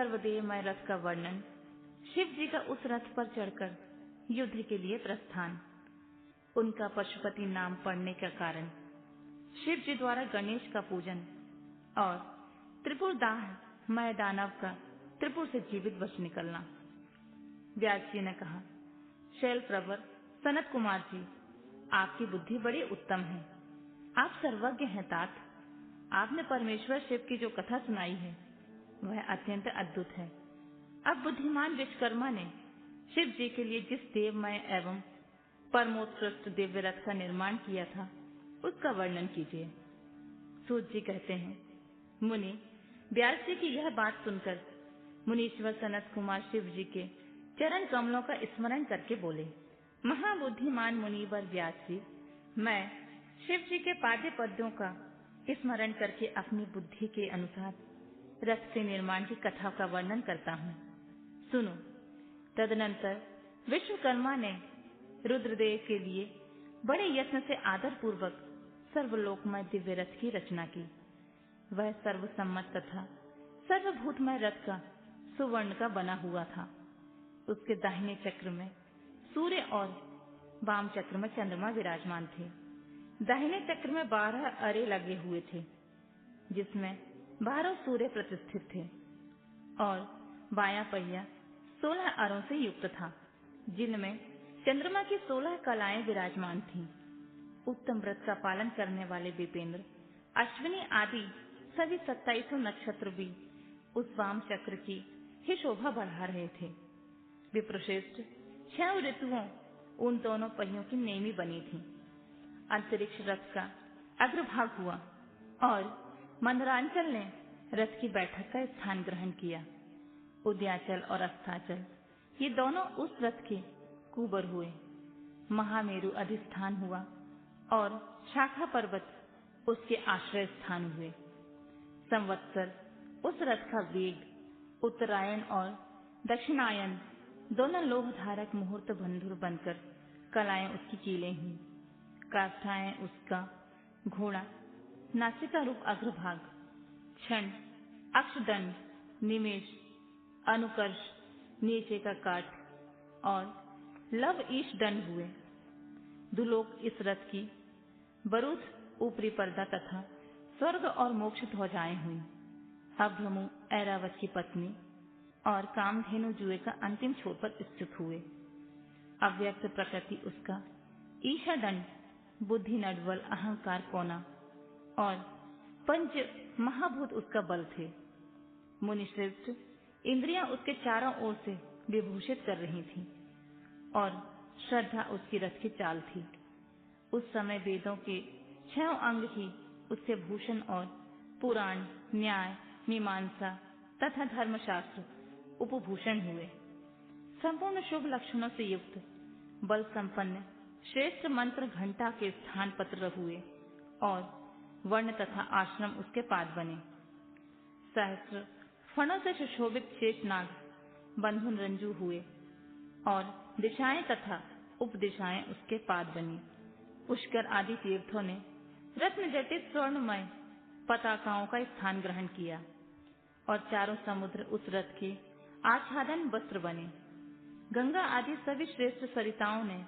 सर्वदेवमय रथ का वर्णन, शिव जी का उस रथ पर चढ़कर युद्ध के लिए प्रस्थान, उनका पशुपति नाम पड़ने का कारण, शिव जी द्वारा गणेश का पूजन और त्रिपुरदाह मय दानव का त्रिपुर से जीवित बच निकलना। व्यास जी ने कहा, शैल प्रवर सनत कुमार जी, आपकी बुद्धि बड़ी उत्तम है। आप सर्वज्ञ हैं तात। आपने परमेश्वर शिव की जो कथा सुनाई है वह अत्यंत अद्भुत है। अब बुद्धिमान विश्वकर्मा ने शिव जी के लिए जिस देवमय एवं परमोत्कृष्ट दिव्य रथ का निर्माण किया था उसका वर्णन कीजिए। सूत जी कहते हैं, मुनि, व्यास जी की यह बात सुनकर मुनीश्वर सनत कुमार शिव जी के चरण कमलों का स्मरण करके बोले, महाबुद्धिमान मुनिवर व्यास जी, मैं शिव जी के पाद्य पद्यों का स्मरण करके अपनी बुद्धि के अनुसार रथ के निर्माण की कथा का वर्णन करता हूँ। सुनो। तदनंतर विश्वकर्मा ने रुद्रदेव के लिए बड़े यत्न से आदर पूर्वक सर्वलोकमय दिव्य रथ की रचना की। वह सर्वसम्मत तथा सर्वभूतमय रथ का सुवर्ण का बना हुआ था। उसके दाहिने चक्र में सूर्य और वाम चक्र में चंद्रमा विराजमान थे। दाहिने चक्र में 12 अरे लगे हुए थे, जिसमें 12 सूर्य प्रतिष्ठित थे, और बायां पहिया 16 अरों से युक्त था, जिनमें चंद्रमा की 16 कलाएं विराजमान थीं। उत्तम व्रत का पालन करने वाले विपेंद्र, अश्विनी आदि सभी 27 नक्षत्र भी उस वाम चक्र की ही शोभा बढ़ा रहे थे। विप्रश्रेष्ठ 6 ऋतुओं उन दोनों पहियों की नेमी बनी थी। अंतरिक्ष रथ का अग्रभाग हुआ और मंदरांचल ने रथ की बैठक का स्थान ग्रहण किया। उद्याचल और अस्ताचल ये दोनों उस रथ के कुबर हुए। महामेरु अधिष्ठान हुआ और शाखा पर्वत उसके आश्रय स्थान हुए। संवत्सर उस रथ का वेग, उत्तरायण और दक्षिणायन दोनों लोह धारक मुहूर्त बंधुर बनकर कलाएं उसकी कीलें हुई। काष्ठाएं उसका घोड़ा, नासिका रूप अग्रभाग, क्षण, अक्षदंड, निमेष, अनुकर्ष, नीचे का काठ और लव ईश दंड हुए। दुलोक इस रथ की बरूथ ऊपरी पर्दा तथा स्वर्ग और मोक्ष ध्वजाएं हुई। अभ्रमु ऐरावत की पत्नी और कामधेनु जुए का अंतिम छोर पर स्थित हुए। अव्यक्त प्रकृति उसका ईशादंड, बुद्धि नडबल अहंकार कोना और पंच महाभूत उसका बल थे। मुनिश्रेष्ठ इंद्रियां उसके चारों ओर से विभूषित कर रही थीं और श्रद्धा उसकी रथ की चाल थी। उस समय वेदों के 6 अंग ही उसके भूषण और पुराण, न्याय, मीमांसा तथा धर्मशास्त्र उपभूषण हुए। संपूर्ण शुभ लक्षणों से युक्त बल संपन्न श्रेष्ठ मंत्र घंटा के स्थान पत्र हुए और वर्ण तथा आश्रम उसके पाद बने। सहस्त्र फणों से सुशोभित शेषनाग बंधुन रंजू हुए और दिशाएं तथा उपदिशाएं उसके पाद बनी। पुष्कर आदि तीर्थों ने रत्न जटित स्वर्णमय पताकाओं का स्थान ग्रहण किया और चारों समुद्र उस रथ के आच्छादन वस्त्र बने। गंगा आदि सभी श्रेष्ठ सरिताओं ने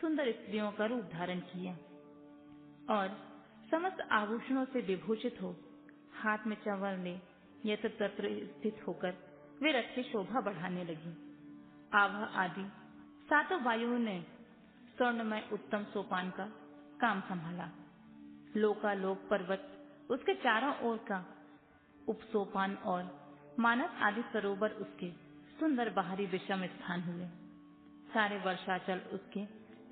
सुंदर स्त्रियों का रूप धारण किया और समस्त आभूषणों से विभूषित हो हाथ में चंवर ले यत्र तत्र स्थित होकर वे रथ की शोभा बढ़ाने लगी। आभा आदि 7 वायुओं ने स्वर्णमय उत्तम सोपान का काम संभाला। लोकालोक पर्वत उसके चारों ओर का उपसोपान और मानस आदि सरोवर उसके सुंदर बाहरी विषम स्थान हुए। सारे वर्षाचल उसके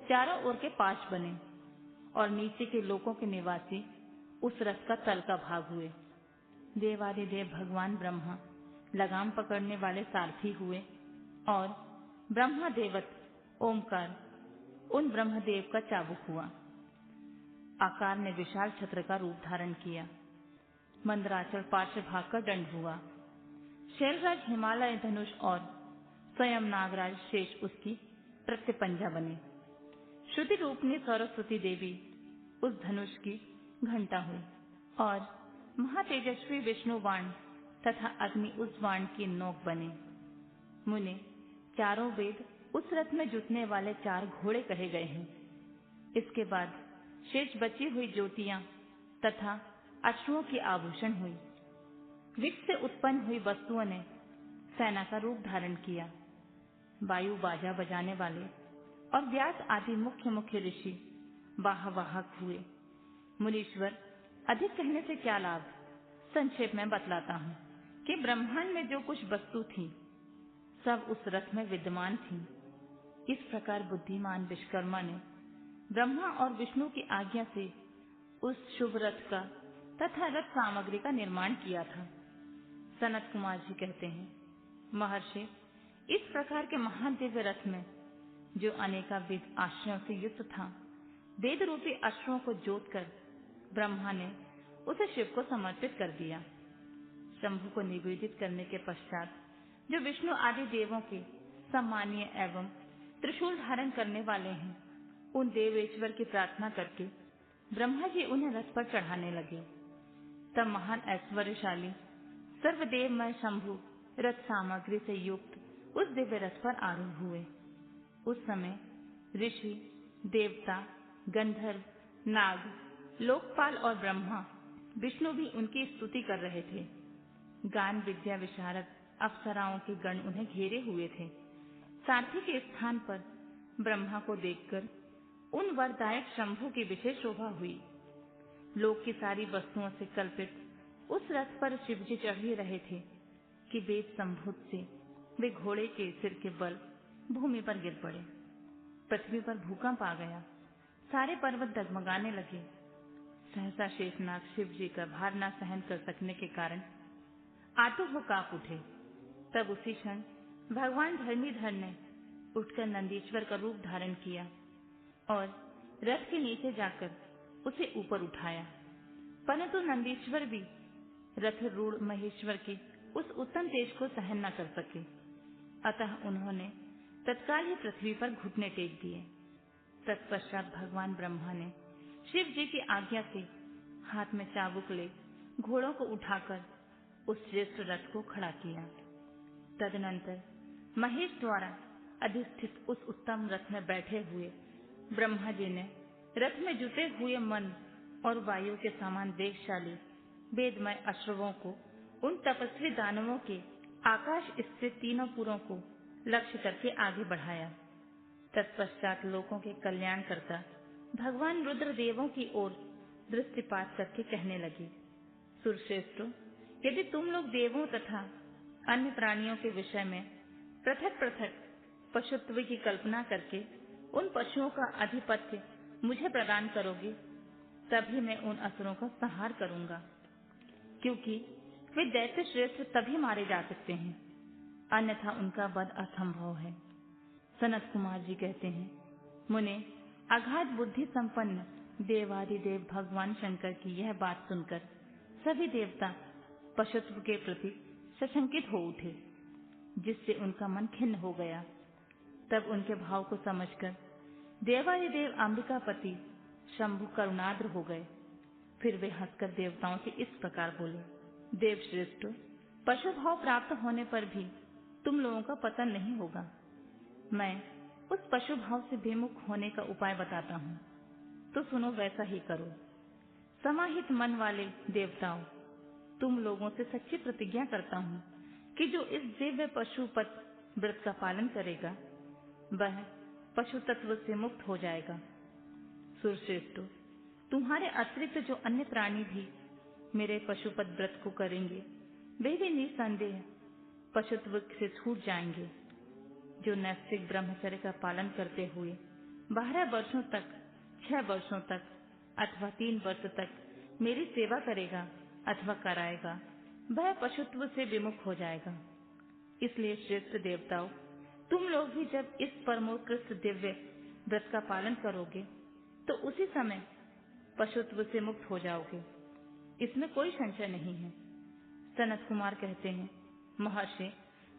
चारों ओर के पाश बने और नीचे के लोकों के निवासी उस रथ का तल का भाग हुए। देवादिदेव भगवान ब्रह्मा लगाम पकड़ने वाले सारथी हुए और ब्रह्मा देवत ओमकार उन ब्रह्मदेव का चाबुक हुआ। आकार ने विशाल छत्र का रूप धारण किया। मंदराचल पार्श्व भाग का दंड हुआ। शैलराज हिमालय धनुष और स्वयं नागराज शेष उसकी प्रत्यपंजा बने। श्रुति रूपनी सरस्वती देवी उस धनुष की घंटा हुई और महातेजस्वी विष्णु बाण तथा अग्नि उस बाण की नोक बने। मुने, चारों वेद उस रथ में जुटने वाले 4 घोड़े कहे गए हैं। इसके बाद शेष बची हुई ज्योतियां तथा अश्वों की आभूषण हुई। विष से उत्पन्न हुई वस्तुओं ने सेना का रूप धारण किया। वायु बाजा बजाने वाले और व्यास आदि मुख्य मुख्य ऋषि वाहवाहक हुए। मुनीश्वर, अधिक कहने से क्या लाभ, संक्षेप में बतलाता हूँ कि ब्रह्मांड में जो कुछ वस्तु थी सब उस रथ में विद्यमान थी। इस प्रकार बुद्धिमान विश्वकर्मा ने ब्रह्मा और विष्णु की आज्ञा से उस शुभ रथ का तथा रथ सामग्री का निर्माण किया था। सनत कुमार जी कहते हैं, महर्षि, इस प्रकार के महान दिव्य रथ में जो अनेकाविध आश्रयों से युक्त था, वेद रूपी अश्वों को जोतकर ब्रह्मा ने उसे शिव को समर्पित कर दिया। शंभु को निवेदित करने के पश्चात जो विष्णु आदि देवों के सम्मानीय एवं त्रिशूल धारण करने वाले हैं, उन देवेश्वर की प्रार्थना करके ब्रह्मा जी उन्हें रथ पर चढ़ाने लगे। तब महान ऐश्वर्यशाली सर्वदेवमय शंभु रथ सामग्री से युक्त उस दिव्य रथ पर आरूढ़ हुए। उस समय ऋषि, देवता, गंधर्व, नाग, लोकपाल और ब्रह्मा विष्णु भी उनकी स्तुति कर रहे थे। गान विद्या विशारद अप्सराओं के गण उन्हें घेरे हुए थे। सारथी के स्थान पर ब्रह्मा को देखकर उन वरदायक शंभु की विशेष शोभा हुई। लोक की सारी वस्तुओं से कल्पित उस रथ पर शिवजी चढ़ ही रहे थे कि वेद संभूत से वे घोड़े के सिर के बल भूमि पर गिर पड़े। पृथ्वी पर भूकंप आ गया। सारे पर्वत डगमगाने लगे। सहसा शेषनाग शिव जी का भार न सहन कर सकने के कारण आतुर हो कांप उठे। तब उसी क्षण भगवान धर्मीधर ने उठकर नंदीश्वर का रूप धारण किया और रथ के नीचे जाकर उसे ऊपर उठाया। परंतु नंदीश्वर भी रथ रूढ़ महेश्वर के उस उत्तम तेज को सहन न कर सके। अतः उन्होंने तत्काल ही पृथ्वी पर घुटने टेक दिए। तत्पश्चात भगवान ब्रह्मा ने शिव जी की आज्ञा से हाथ में चाबुक ले घोड़ों को उठाकर उस श्रेष्ठ रथ को खड़ा किया। तदनंतर महेश द्वारा अधिष्ठित उस उत्तम रथ में बैठे हुए ब्रह्मा जी ने रथ में जुटे हुए मन और वायु के समान वेगशाली वेदमय अश्वों को उन तपस्वी दानवों के आकाश स्थित तीनों पुरों को लक्ष्य करके आगे बढ़ाया। तत्पश्चात लोकों के कल्याण करता भगवान रुद्र देवों की ओर दृष्टिपात करके कहने लगे, सुरश्रेष्ठों, यदि तुम लोग देवों तथा अन्य प्राणियों के विषय में पृथक पृथक पशुत्व की कल्पना करके उन पशुओं का आधिपत्य मुझे प्रदान करोगे, तभी मैं उन असुरों का संहार करूंगा, क्योंकि वे दैत्य श्रेष्ठ तभी मारे जा सकते हैं, अन्यथा उनका वध असंभव है। सनत कुमार जी कहते हैं, मुने, अगाध बुद्धि संपन्न देवादिदेव भगवान शंकर की यह बात सुनकर सभी देवता पशुत्व के प्रति सशंकित हो उठे, जिससे उनका मन खिन्न हो गया। तब उनके भाव को समझकर देवादिदेव अंबिकापति शंभु करुणाद्र हो गए। फिर वे हंसकर देवताओं से इस प्रकार बोले, देव श्रेष्ठ, पशु भाव प्राप्त होने पर भी तुम लोगों का पतन नहीं होगा। मैं उस पशु भाव से विमुख होने का उपाय बताता हूँ, तो सुनो, वैसा ही करो। समाहित मन वाले देवताओं, तुम लोगों से सच्ची प्रतिज्ञा करता हूँ कि जो इस दिव्य पशुपत व्रत का पालन करेगा वह पशु तत्व से मुक्त हो जाएगा। सुरश्रेष्ठो, तुम्हारे अतिरिक्त जो अन्य प्राणी भी मेरे पशुपत व्रत को करेंगे वे भी निसंदेह पशुत्व से छूट जाएंगे। जो नैष्ठिक ब्रह्मचर्य का पालन करते हुए 12 वर्षों तक, 6 वर्षों तक अथवा 3 वर्ष तक मेरी सेवा करेगा अथवा कराएगा, वह पशुत्व से विमुख हो जाएगा। इसलिए श्रेष्ठ देवताओं, तुम लोग भी जब इस परमोत्कृष्ट दिव्य व्रत का पालन करोगे तो उसी समय पशुत्व से मुक्त हो जाओगे, इसमें कोई संशय नहीं है। सनत कुमार कहते हैं, महर्षि,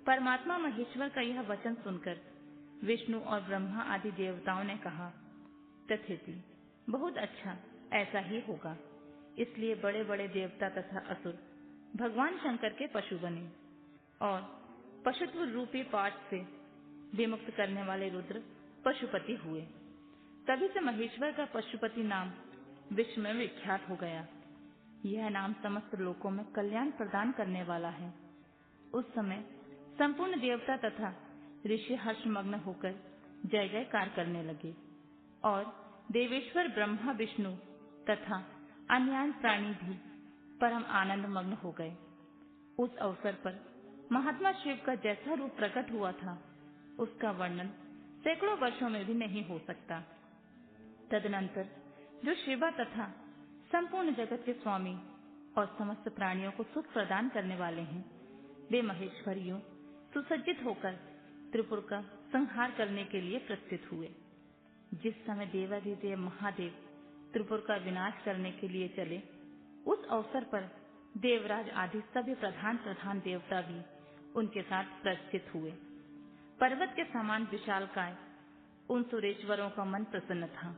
परमात्मा महेश्वर का यह वचन सुनकर विष्णु और ब्रह्मा आदि देवताओं ने कहा, तथेति, बहुत अच्छा, ऐसा ही होगा। इसलिए बड़े बड़े देवता तथा असुर भगवान शंकर के पशु बने और पशुत्व रूपी पाठ से विमुक्त करने वाले रुद्र पशुपति हुए। तभी से महेश्वर का पशुपति नाम विश्व में विख्यात हो गया। यह नाम समस्त लोकों में कल्याण प्रदान करने वाला है। उस समय संपूर्ण देवता तथा ऋषि हर्षमग्न होकर जय जयकार करने लगे और देवेश्वर ब्रह्मा विष्णु तथा अन्य प्राणी भी परम आनंद मग्न हो गए। उस अवसर पर महात्मा शिव का जैसा रूप प्रकट हुआ था उसका वर्णन सैकड़ों वर्षों में भी नहीं हो सकता। तदनंतर जो शिवा तथा संपूर्ण जगत के स्वामी और समस्त प्राणियों को सुख प्रदान करने वाले हैं, वे महेश्वरियों सुसज्जित होकर त्रिपुर का संहार करने के लिए प्रस्थित हुए। जिस समय देवाधिदेव महादेव त्रिपुर का विनाश करने के लिए चले, उस अवसर पर देवराज आदि सभी प्रधान देवता भी उनके साथ प्रस्थित हुए। पर्वत के समान विशालकाय उन सुरेश्वरों का मन प्रसन्न था।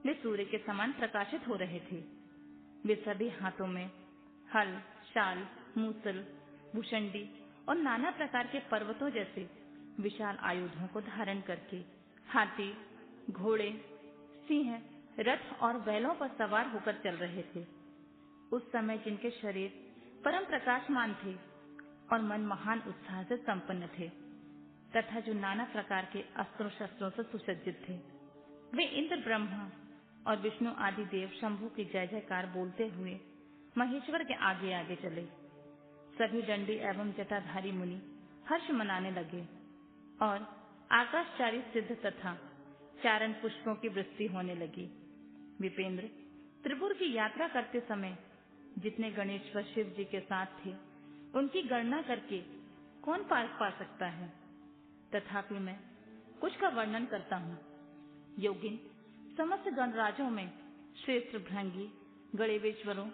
वे सूर्य के समान प्रकाशित हो रहे थे। वे सभी हाथों में हल, शाल, मूसल, भूषंडी और नाना प्रकार के पर्वतों जैसे विशाल आयुधों को धारण करके हाथी, घोड़े, सिंह, रथ और बैलों पर सवार होकर चल रहे थे। उस समय जिनके शरीर परम प्रकाशमान थे और मन महान उत्साह से संपन्न थे तथा जो नाना प्रकार के अस्त्रों शस्त्रों से सुसज्जित थे, वे इंद्र, ब्रह्मा और विष्णु आदि देव शंभु की जय जयकार बोलते हुए महेश्वर के आगे आगे चले। सभी दंडी एवं जटाधारी मुनि हर्ष मनाने लगे और आकाशचारी सिद्ध तथा चारण पुष्पों की वृष्टि होने लगी। विपेंद्र, त्रिपुर की यात्रा करते समय जितने गणेश्वर शिव जी के साथ थे, उनकी गणना करके कौन पार पा सकता है। तथापि मैं कुछ का वर्णन करता हूँ। योगिन, समस्त गणराजों में श्रेष्ठ भृंगी गणेश्वरों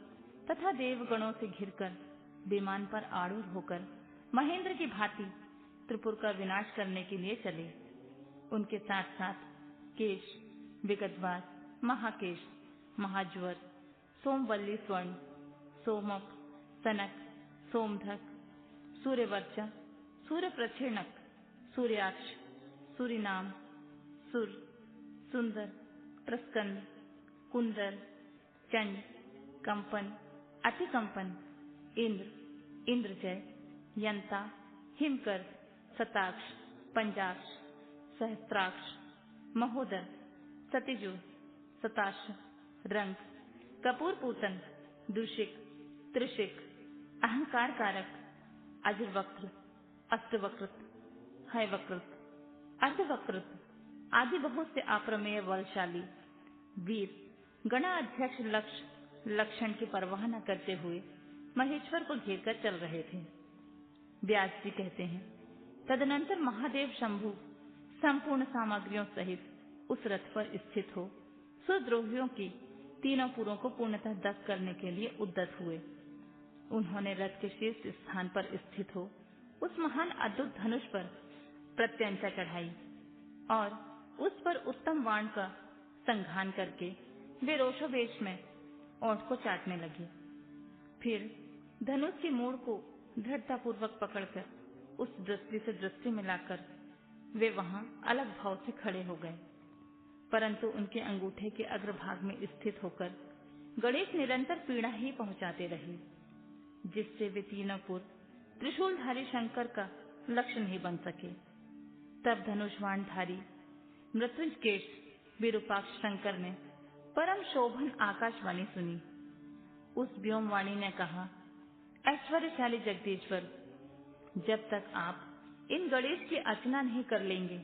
तथा देवगणों से घिरकर विमान पर आरूढ़ होकर महेंद्र की भांति त्रिपुर का विनाश करने के लिए चले। उनके साथ साथ केश, विगतवास, महाकेश, महाज्वर, सोमवल्ली स्वर्ण, सोमक, सनक, सोमधक, सूर्यवर्चा, सूर्य प्रच्छिणक, सूर्याक्ष, सूर्यनाम, सुर, सुंदर, प्रस्कंद, कुंदर, चंड, कंपन, अतिकंपन, इंद्र, इंद्रजय, यंता, हिमकर, शताक्ष, पंजाक्ष, सहस्त्राक्ष, महोदर, सतिजु, सताश, रंग, कपूरपूतन, दूषिक, त्रिशिक, अहंकार कारक, अजवक्त्र, अष्टवक्रत, हैवक्रत, अर्धवक्रत आदि बहुत से अप्रमेय बलशाली वीर गणाध्यक्ष लक्षण की परवाह न करते हुए महेश्वर को घेर कर चल रहे थे। व्यास जी कहते हैं, तदनंतर महादेव शंभु संपूर्ण सामग्रियों सहित उस रथ पर स्थित हो सुद्रोहियों की तीनों पुरों को पूर्णतः दग्ध करने के लिए उद्यत हुए। उन्होंने रथ के शीर्ष स्थान पर स्थित हो उस महान अद्भुत धनुष पर प्रत्यंचा चढ़ाई और उस पर उत्तम बाण का संघान करके वे रोषावेश में ओंठ को चाटने लगे। फिर धनुष की मूड़ को दृढ़तापूर्वक पकड़कर उस दृष्टि से दृष्टि मिलाकर वे वहां अलग भाव से खड़े हो गए। परंतु उनके अंगूठे के अग्रभाग में स्थित होकर गणेश निरंतर पीड़ा ही पहुंचाते रहे, जिससे वे तीनों पुर त्रिशूलधारी शंकर का लक्ष्य नहीं बन सके। तब धनुषबाणधारी मृत्युंजकेश विरूपाक्ष शंकर ने परम शोभन आकाशवाणी सुनी। उस व्योमवाणी ने कहा, ऐश्वर्यशाली जगदीश्वर, जब तक आप इन गणेश की अर्चना नहीं कर लेंगे,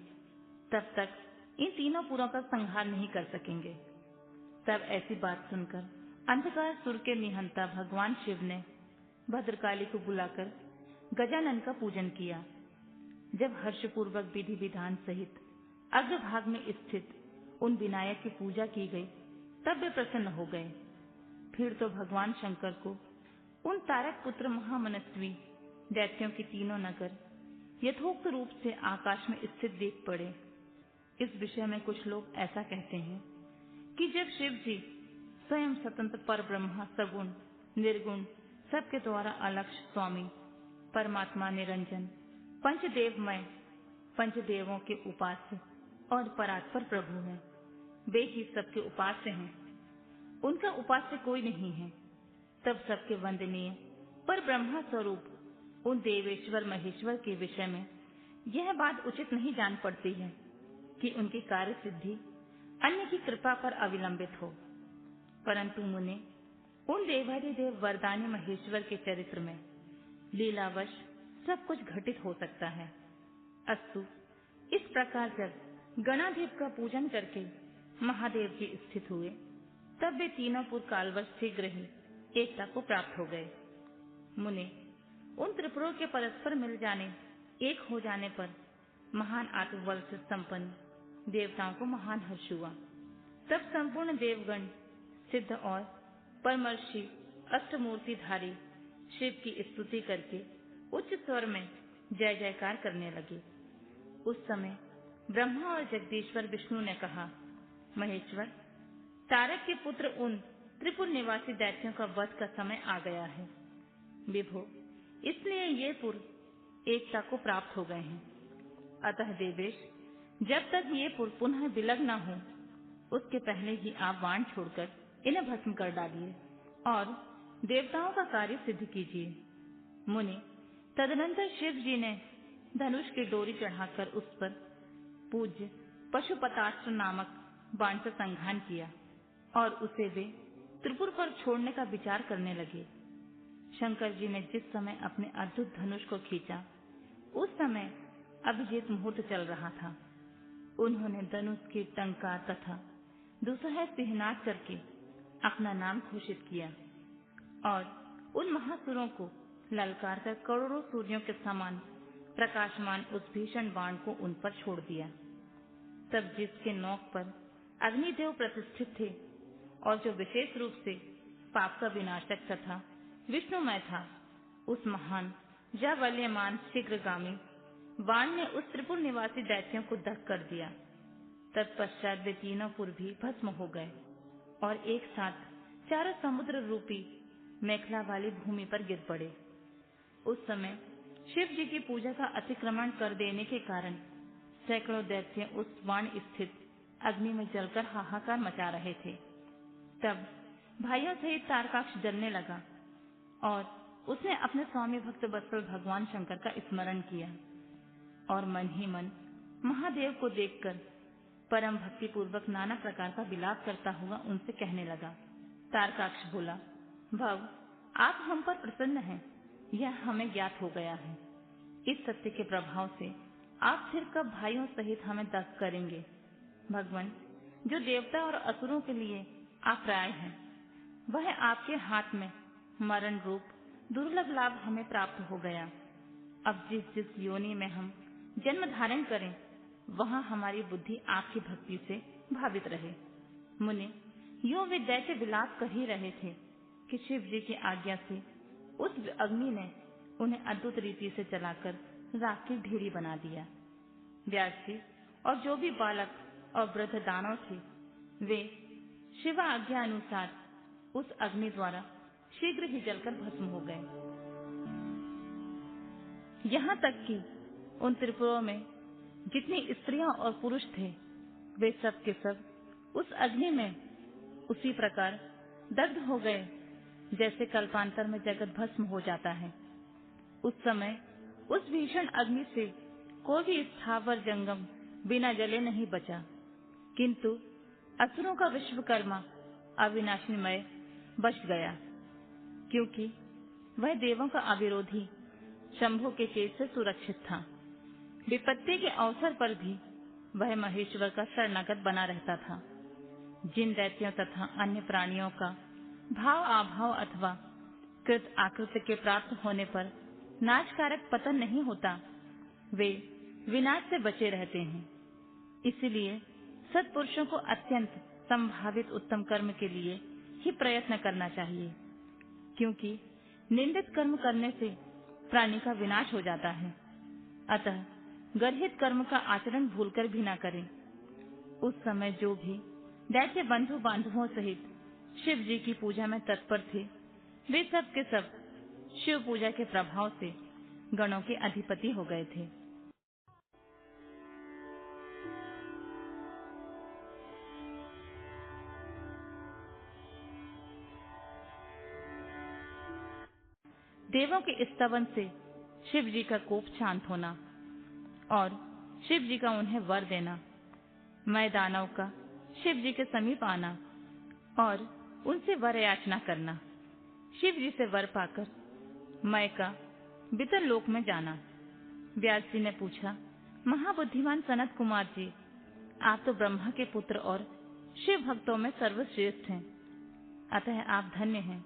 तब तक इन तीनों पुरों का संहार नहीं कर सकेंगे। तब ऐसी बात सुनकर अंधकार सुर के निहंता भगवान शिव ने भद्रकाली को बुलाकर गजानन का पूजन किया। जब हर्षपूर्वक विधि विधान सहित अग्रभाग में स्थित उन विनायक की पूजा की गई, तब वे प्रसन्न हो गए। फिर तो भगवान शंकर को उन तारक पुत्र महामनस्वी दैत्यों के तीनों नगर यथोक्त रूप से आकाश में स्थित देख पड़े। इस विषय में कुछ लोग ऐसा कहते हैं कि जब शिव जी स्वयं स्वतंत्र पर ब्रह्मा सगुण, निर्गुण, सबके द्वारा अलक्ष्य स्वामी परमात्मा निरंजन पंचदेवमय पंचदेवों के उपास्य और परात्पर प्रभु हैं। वे ही सबके उपास्य हैं, उनका उपास्य कोई नहीं है। तब सबके वंदनीय पर ब्रह्मा स्वरूप उन देवेश्वर महेश्वर के विषय में यह बात उचित नहीं जान पड़ती है कि उनकी कार्य सिद्धि अन्य की कृपा पर अविलंबित हो, परंतु मुने उन देवाधिदेव वरदानी महेश्वर के चरित्र में लीलावश सब कुछ घटित हो सकता है। अस्तु, इस प्रकार जब गणाधिप का पूजन करके महादेव जी स्थित हुए, तब वे तीनों पुर कालवश शीघ्र ही एकता को प्राप्त हो गए। मुने, उन त्रिपुरों के परस्पर मिल जाने, एक हो जाने पर महान आत्मबल से संपन्न देवताओं को महान हर्ष हुआ। तब संपूर्ण देवगण सिद्ध और परमर्षि अष्टमूर्तिधारी शिव की स्तुति करके उच्च स्वर में जय जयकार करने लगे। उस समय ब्रह्मा और जगदीश्वर विष्णु ने कहा, महेश्वर, तारक के पुत्र उन त्रिपुर निवासी दैत्यों का वध का समय आ गया है। विभो, इसलिए ये पुर एकता को प्राप्त हो गए हैं। अतः देवेश, जब तक ये पुर पुनः विलग न हो, उसके पहले ही आप बाण छोड़कर इन्हें भस्म कर डालिए और देवताओं का कार्य सिद्ध कीजिए। मुनि, तदनंतर शिव जी ने धनुष की डोरी चढ़ाकर उस पर पूज्य पशुपतास्त्र नामक बाण से संघान किया और उसे वे त्रिपुर पर छोड़ने का विचार करने लगे। शंकर जी ने जिस समय अपने अद्भुत धनुष को खींचा, उस समय अभिजीत मुहूर्त चल रहा था। उन्होंने धनुष की टंकार तथा दुसह सिहनाद करके अपना नाम घोषित किया और उन महासुरों को ललकार कर करोड़ों सूर्यों के समान प्रकाशमान उस भीषण बाण को उन पर छोड़ दिया। तब जिसके नोक पर अग्निदेव प्रतिष्ठित थे और जो विशेष रूप से पाप का विनाशक तथा विष्णुमय था, उस महान जावल्यमान शीघ्रगामी बाण ने उस त्रिपुर निवासी दैत्यों को दग्ध कर दिया। तत्पश्चात वे तीनों पुर भी भस्म हो गए और एक साथ चारों समुद्र रूपी मेखला वाली भूमि पर गिर पड़े। उस समय शिव जी की पूजा का अतिक्रमण कर देने के कारण सैकड़ों दैत्य उस बाण स्थित अग्नि में जलकर हाहाकार मचा रहे थे। तब भाइयों सहित तारकाक्ष जलने लगा और उसने अपने स्वामी भक्त वत्सल भगवान शंकर का स्मरण किया और मन ही मन महादेव को देखकर परम भक्ति पूर्वक नाना प्रकार का विलाप करता हुआ उनसे कहने लगा। तारकाक्ष बोला, भव, आप हम पर प्रसन्न हैं, यह हमें ज्ञात हो गया है। इस सत्य के प्रभाव से आप फिर कब भाइयों सहित हमें दग्ध करेंगे। भगवान, जो देवता और असुरों के लिए आप प्राय हैं, वह आपके हाथ में मरण रूप दुर्लभ लाभ हमें प्राप्त हो गया। अब जिस जिस योनि में हम जन्म धारण करें, वहां हमारी बुद्धि आपकी भक्ति से भावित रहे। मुने, यो वे दैत्य विलाप कर ही रहे थे कि शिव जी की आज्ञा से उस अग्नि ने उन्हें अद्भुत रीति से जलाकर राख की ढेरी बना दिया। व्यास जी और जो भी बालक और वृद्ध दानव थे, वे शिवा आज्ञा अनुसार उस अग्नि द्वारा शीघ्र ही जलकर भस्म हो गए। यहाँ तक कि उन त्रिपुरों में जितनी स्त्रियां और पुरुष थे, वे सब के सब उस अग्नि में उसी प्रकार दग्ध हो गए जैसे कल्पांतर में जगत भस्म हो जाता है। उस समय उस भीषण अग्नि से कोई भी स्थावर जंगम बिना जले नहीं बचा, किंतु असुरों का विश्वकर्मा अविनाशीमय बच गया, क्योंकि वह देवों का अविरोधी शंभु के तेज से सुरक्षित था। विपत्ति के अवसर पर भी वह महेश्वर का शरणागत बना रहता था। जिन दैत्यों तथा अन्य प्राणियों का भाव अभाव अथवा कृत आकृत के प्राप्त होने पर नाशकारक पतन नहीं होता, वे विनाश से बचे रहते हैं। इसलिए सत्पुरुषों को अत्यंत संभावित उत्तम कर्म के लिए ही प्रयत्न करना चाहिए, क्योंकि निंदित कर्म करने से प्राणी का विनाश हो जाता है। अतः गर्हित कर्म का आचरण भूलकर भी न करें। उस समय जो भी दैत्य बंधु बांधवों सहित शिव जी की पूजा में तत्पर थे, वे सब के सब शिव पूजा के प्रभाव से गणों के अधिपति हो गए थे। देवों के स्तवन से शिव जी का कोप शांत होना और शिव जी का उन्हें वर देना, मैं दानव का शिव जी के समीप आना और उनसे वर याचना करना, शिव जी से वर पाकर मैं का बितर लोक में जाना। व्यास जी ने पूछा, महाबुद्धिमान सनत कुमार जी, आप तो ब्रह्मा के पुत्र और शिव भक्तों में सर्वश्रेष्ठ हैं, अतः आप धन्य हैं।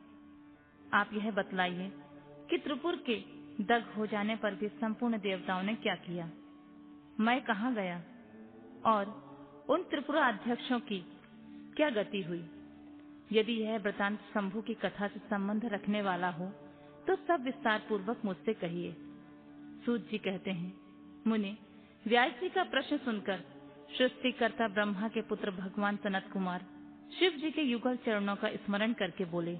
आप यह बतलाइए कि त्रिपुर के दग्ध हो जाने पर भी संपूर्ण देवताओं ने क्या किया, मैं कहाँ गया और उन त्रिपुराध्यक्षों की क्या गति हुई। यदि यह वृतांत शंभु की कथा से संबंध रखने वाला हो तो सब विस्तार पूर्वक मुझसे कहिए। सूत जी कहते हैं, मुनि व्यास जी का प्रश्न सुनकर सृष्टिकर्ता ब्रह्मा के पुत्र भगवान सनत कुमार शिव जी के युगल चरणों का स्मरण करके बोले।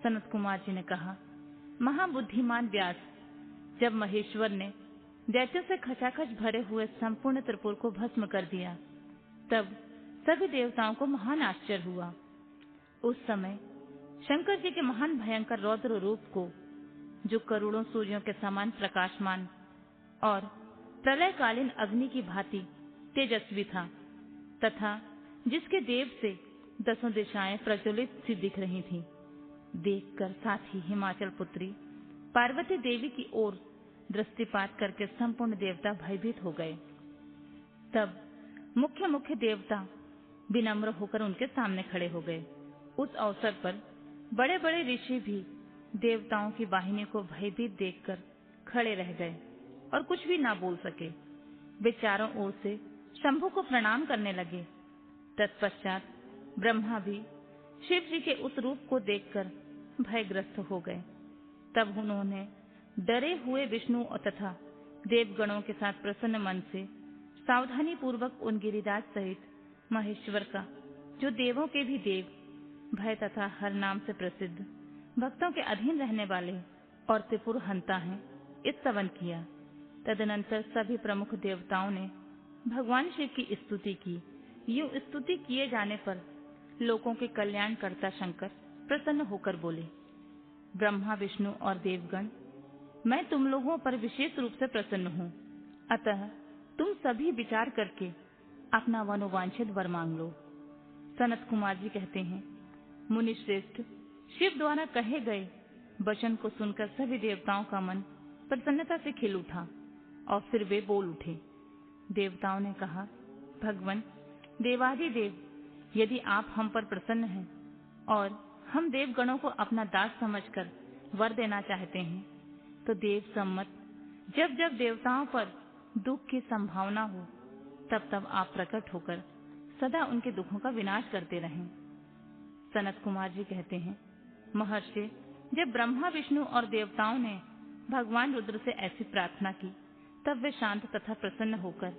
सनत कुमार जी ने कहा, महाबुद्धिमान व्यास, जब महेश्वर ने दैत्यों से खचाखच भरे हुए संपूर्ण त्रिपुर को भस्म कर दिया, तब सभी देवताओं को महान आश्चर्य हुआ। उस समय शंकर जी के महान भयंकर रौद्र रूप को, जो करोड़ों सूर्यों के समान प्रकाशमान और प्रलयकालीन अग्नि की भांति तेजस्वी था, तथा जिसके देव से 10 दिशाएं प्रज्वलित सी दिख रही थीं, देखकर साथ ही हिमाचल पुत्री पार्वती देवी की ओर दृष्टिपात करके संपूर्ण देवता भयभीत हो गए। तब मुख्य मुख्य देवता विनम्र होकर उनके सामने खड़े हो गए। उस अवसर पर बड़े बड़े ऋषि भी देवताओं की वाहिनी को भयभीत देखकर खड़े रह गए और कुछ भी ना बोल सके। वे चारों ओर से शंभु को प्रणाम करने लगे। तत्पश्चात ब्रह्मा भी शिव जी के उस रूप को देखकर भयग्रस्त हो गए। तब उन्होंने डरे हुए विष्णु तथा देवगणों के साथ प्रसन्न मन से सावधानी पूर्वक उन गिरिराज सहित महेश्वर का, जो देवों के भी देव, भय तथा हर नाम से प्रसिद्ध, भक्तों के अधीन रहने वाले और त्रिपुर हंता हैं, स्तवन किया। तदनंतर सभी प्रमुख देवताओं ने भगवान शिव की स्तुति की। यूं स्तुति किए जाने पर लोकों के कल्याण करता शंकर प्रसन्न होकर बोले, ब्रह्मा विष्णु और देवगण, मैं तुम लोगों पर विशेष रूप से प्रसन्न हूँ, अतः तुम सभी विचार करके अपना मनोवांछित वर मांग लो। सनत कुमार जी कहते हैं, मुनि श्रेष्ठ, शिव द्वारा कहे गए वचन को सुनकर सभी देवताओं का मन प्रसन्नता से खिल उठा और फिर वे बोल उठे। देवताओं ने कहा, भगवन देवाधिदेव, यदि आप हम पर प्रसन्न हैं और हम देवगणों को अपना दास समझकर वर देना चाहते हैं, तो देव सम्मत जब जब देवताओं पर दुख की संभावना हो, तब तब आप प्रकट होकर सदा उनके दुखों का विनाश करते रहें। सनत कुमार जी कहते हैं, महर्षि, जब ब्रह्मा विष्णु और देवताओं ने भगवान रुद्र से ऐसी प्रार्थना की, तब वे शांत तथा प्रसन्न होकर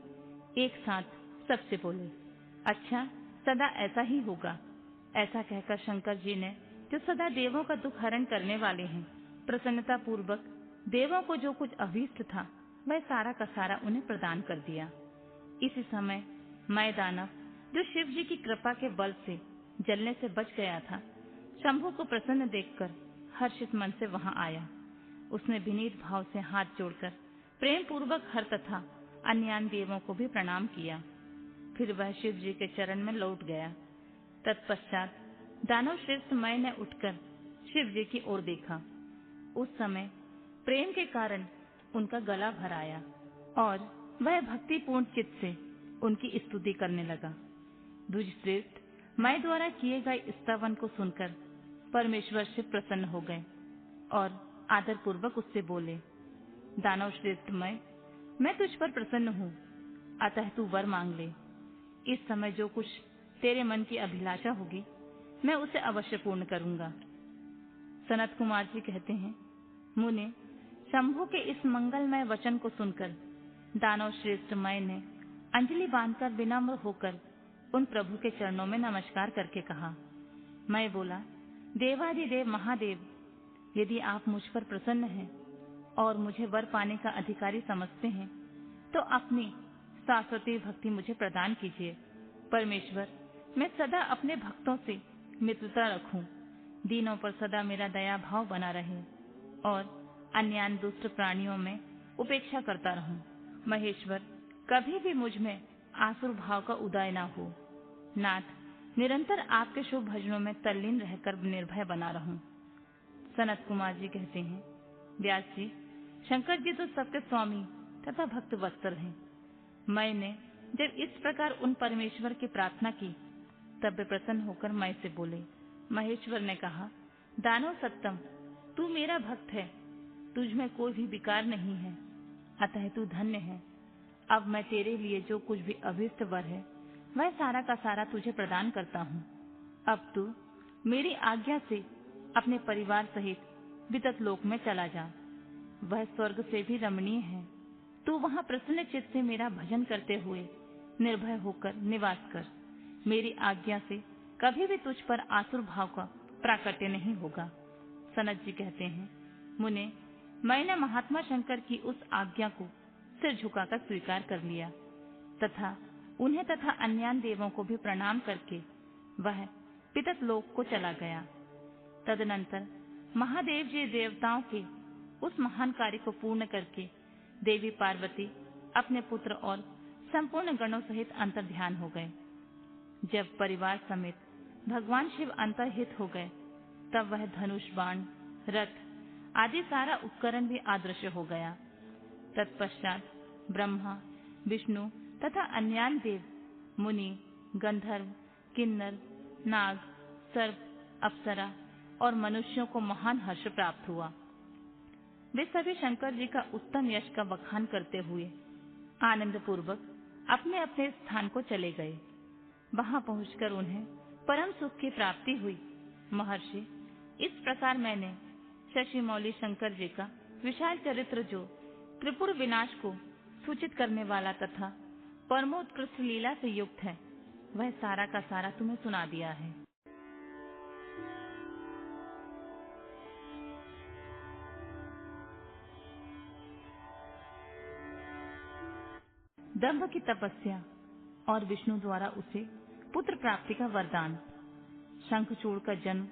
एक साथ सबसे बोले, अच्छा, सदा ऐसा ही होगा। ऐसा कहकर शंकर जी ने, जो सदा देवों का दुख हरण करने वाले हैं, प्रसन्नता पूर्वक देवों को जो कुछ अभीष्ट था वह सारा का सारा उन्हें प्रदान कर दिया। इसी समय मैं दानव, जो शिव जी की कृपा के बल से जलने से बच गया था, शंभु को प्रसन्न देखकर हर्षित मन से वहां आया। उसने विनीत भाव से हाथ जोड़कर प्रेम पूर्वक हर तथा अन्य देवों को भी प्रणाम किया। फिर वह शिव जी के चरण में लौट गया। तत्पश्चात दानव श्रेष्ठ मैं ने उठकर शिव जी की ओर देखा। उस समय प्रेम के कारण उनका गला भर आया और वह भक्तिपूर्ण चित्त से उनकी स्तुति करने लगा। द्विजश्रेष्ठ मैं द्वारा किए गए स्तवन को सुनकर परमेश्वर शिव प्रसन्न हो गए और आदर पूर्वक उससे बोले, दानव श्रेष्ठ मैं तुझ पर प्रसन्न हूँ, अतः तू वर मांग ले। इस समय जो कुछ तेरे मन की अभिलाषा होगी, मैं उसे अवश्य पूर्ण करूंगा। सनत कुमार जी कहते हैं, मुने, शंभु के इस मंगलमय वचन को सुनकर दानव श्रेष्ठ मैं ने अंजलि बांधकर विनम्र होकर उन प्रभु के चरणों में नमस्कार करके कहा। मैं बोला, देवाधिदेव महादेव, यदि आप मुझ पर प्रसन्न हैं और मुझे वर पाने का अधिकारी समझते हैं, तो अपनी शाश्वती भक्ति मुझे प्रदान कीजिए। परमेश्वर, मैं सदा अपने भक्तों से मित्रता रखूं, दीनों पर सदा मेरा दया भाव बना रहे और अन्य दुष्ट प्राणियों में उपेक्षा करता रहूं। महेश्वर, कभी भी मुझ में आसुर भाव का उदय ना हो। नाथ, निरंतर आपके शुभ भजनों में तल्लीन रहकर निर्भय बना रहूं। सनत कुमार जी कहते हैं, व्यास जी, शंकर जी तो सबके स्वामी तथा भक्त वत्सल हैं। मैंने जब इस प्रकार उन परमेश्वर की प्रार्थना की, तब वे प्रसन्न होकर मैं से बोले। महेश्वर ने कहा, दानव सत्तम, तू मेरा भक्त है, तुझ में कोई भी विकार नहीं है, अतः तू धन्य है। अब मैं तेरे लिए जो कुछ भी अभीष्ट वर है, वह सारा का सारा तुझे प्रदान करता हूँ। अब तू मेरी आज्ञा से अपने परिवार सहित वितत लोक में चला जा। वह स्वर्ग से भी रमणीय है। तू वहाँ प्रसन्न चित्त से मेरा भजन करते हुए निर्भय होकर निवास कर। मेरी आज्ञा से कभी भी तुझ पर आसुर भाव का प्राकट्य नहीं होगा। सनत जी कहते हैं, मुने, मैंने महात्मा शंकर की उस आज्ञा को सिर झुकाकर स्वीकार कर लिया तथा उन्हें तथा अन्य देवों को भी प्रणाम करके वह पितृ लोक को चला गया। तदनंतर महादेव जी देवताओं के उस महान कार्य को पूर्ण करके देवी पार्वती अपने पुत्र और संपूर्ण गणों सहित अंतर्ध्यान हो गए। जब परिवार समेत भगवान शिव अंतर्हित हो गए, तब वह धनुष, बाण, रथ आदि सारा उपकरण भी अदृश्य हो गया। तत्पश्चात ब्रह्मा, विष्णु तथा अन्य देव, मुनि, गंधर्व, किन्नर, नाग, सर्प, अप्सरा और मनुष्यों को महान हर्ष प्राप्त हुआ। वे सभी शंकर जी का उत्तम यश का बखान करते हुए आनंद पूर्वक अपने अपने स्थान को चले गए। वहां पहुंचकर उन्हें परम सुख की प्राप्ति हुई। महर्षि, इस प्रकार मैंने शशि मौली शंकर जी का विशाल चरित्र, जो त्रिपुर विनाश को सूचित करने वाला तथा परमोत्कृष्ट लीला से युक्त है, वह सारा का सारा तुम्हें सुना दिया है। दंभ की तपस्या और विष्णु द्वारा उसे पुत्र प्राप्ति का वरदान, शंखचूड़ का जन्म,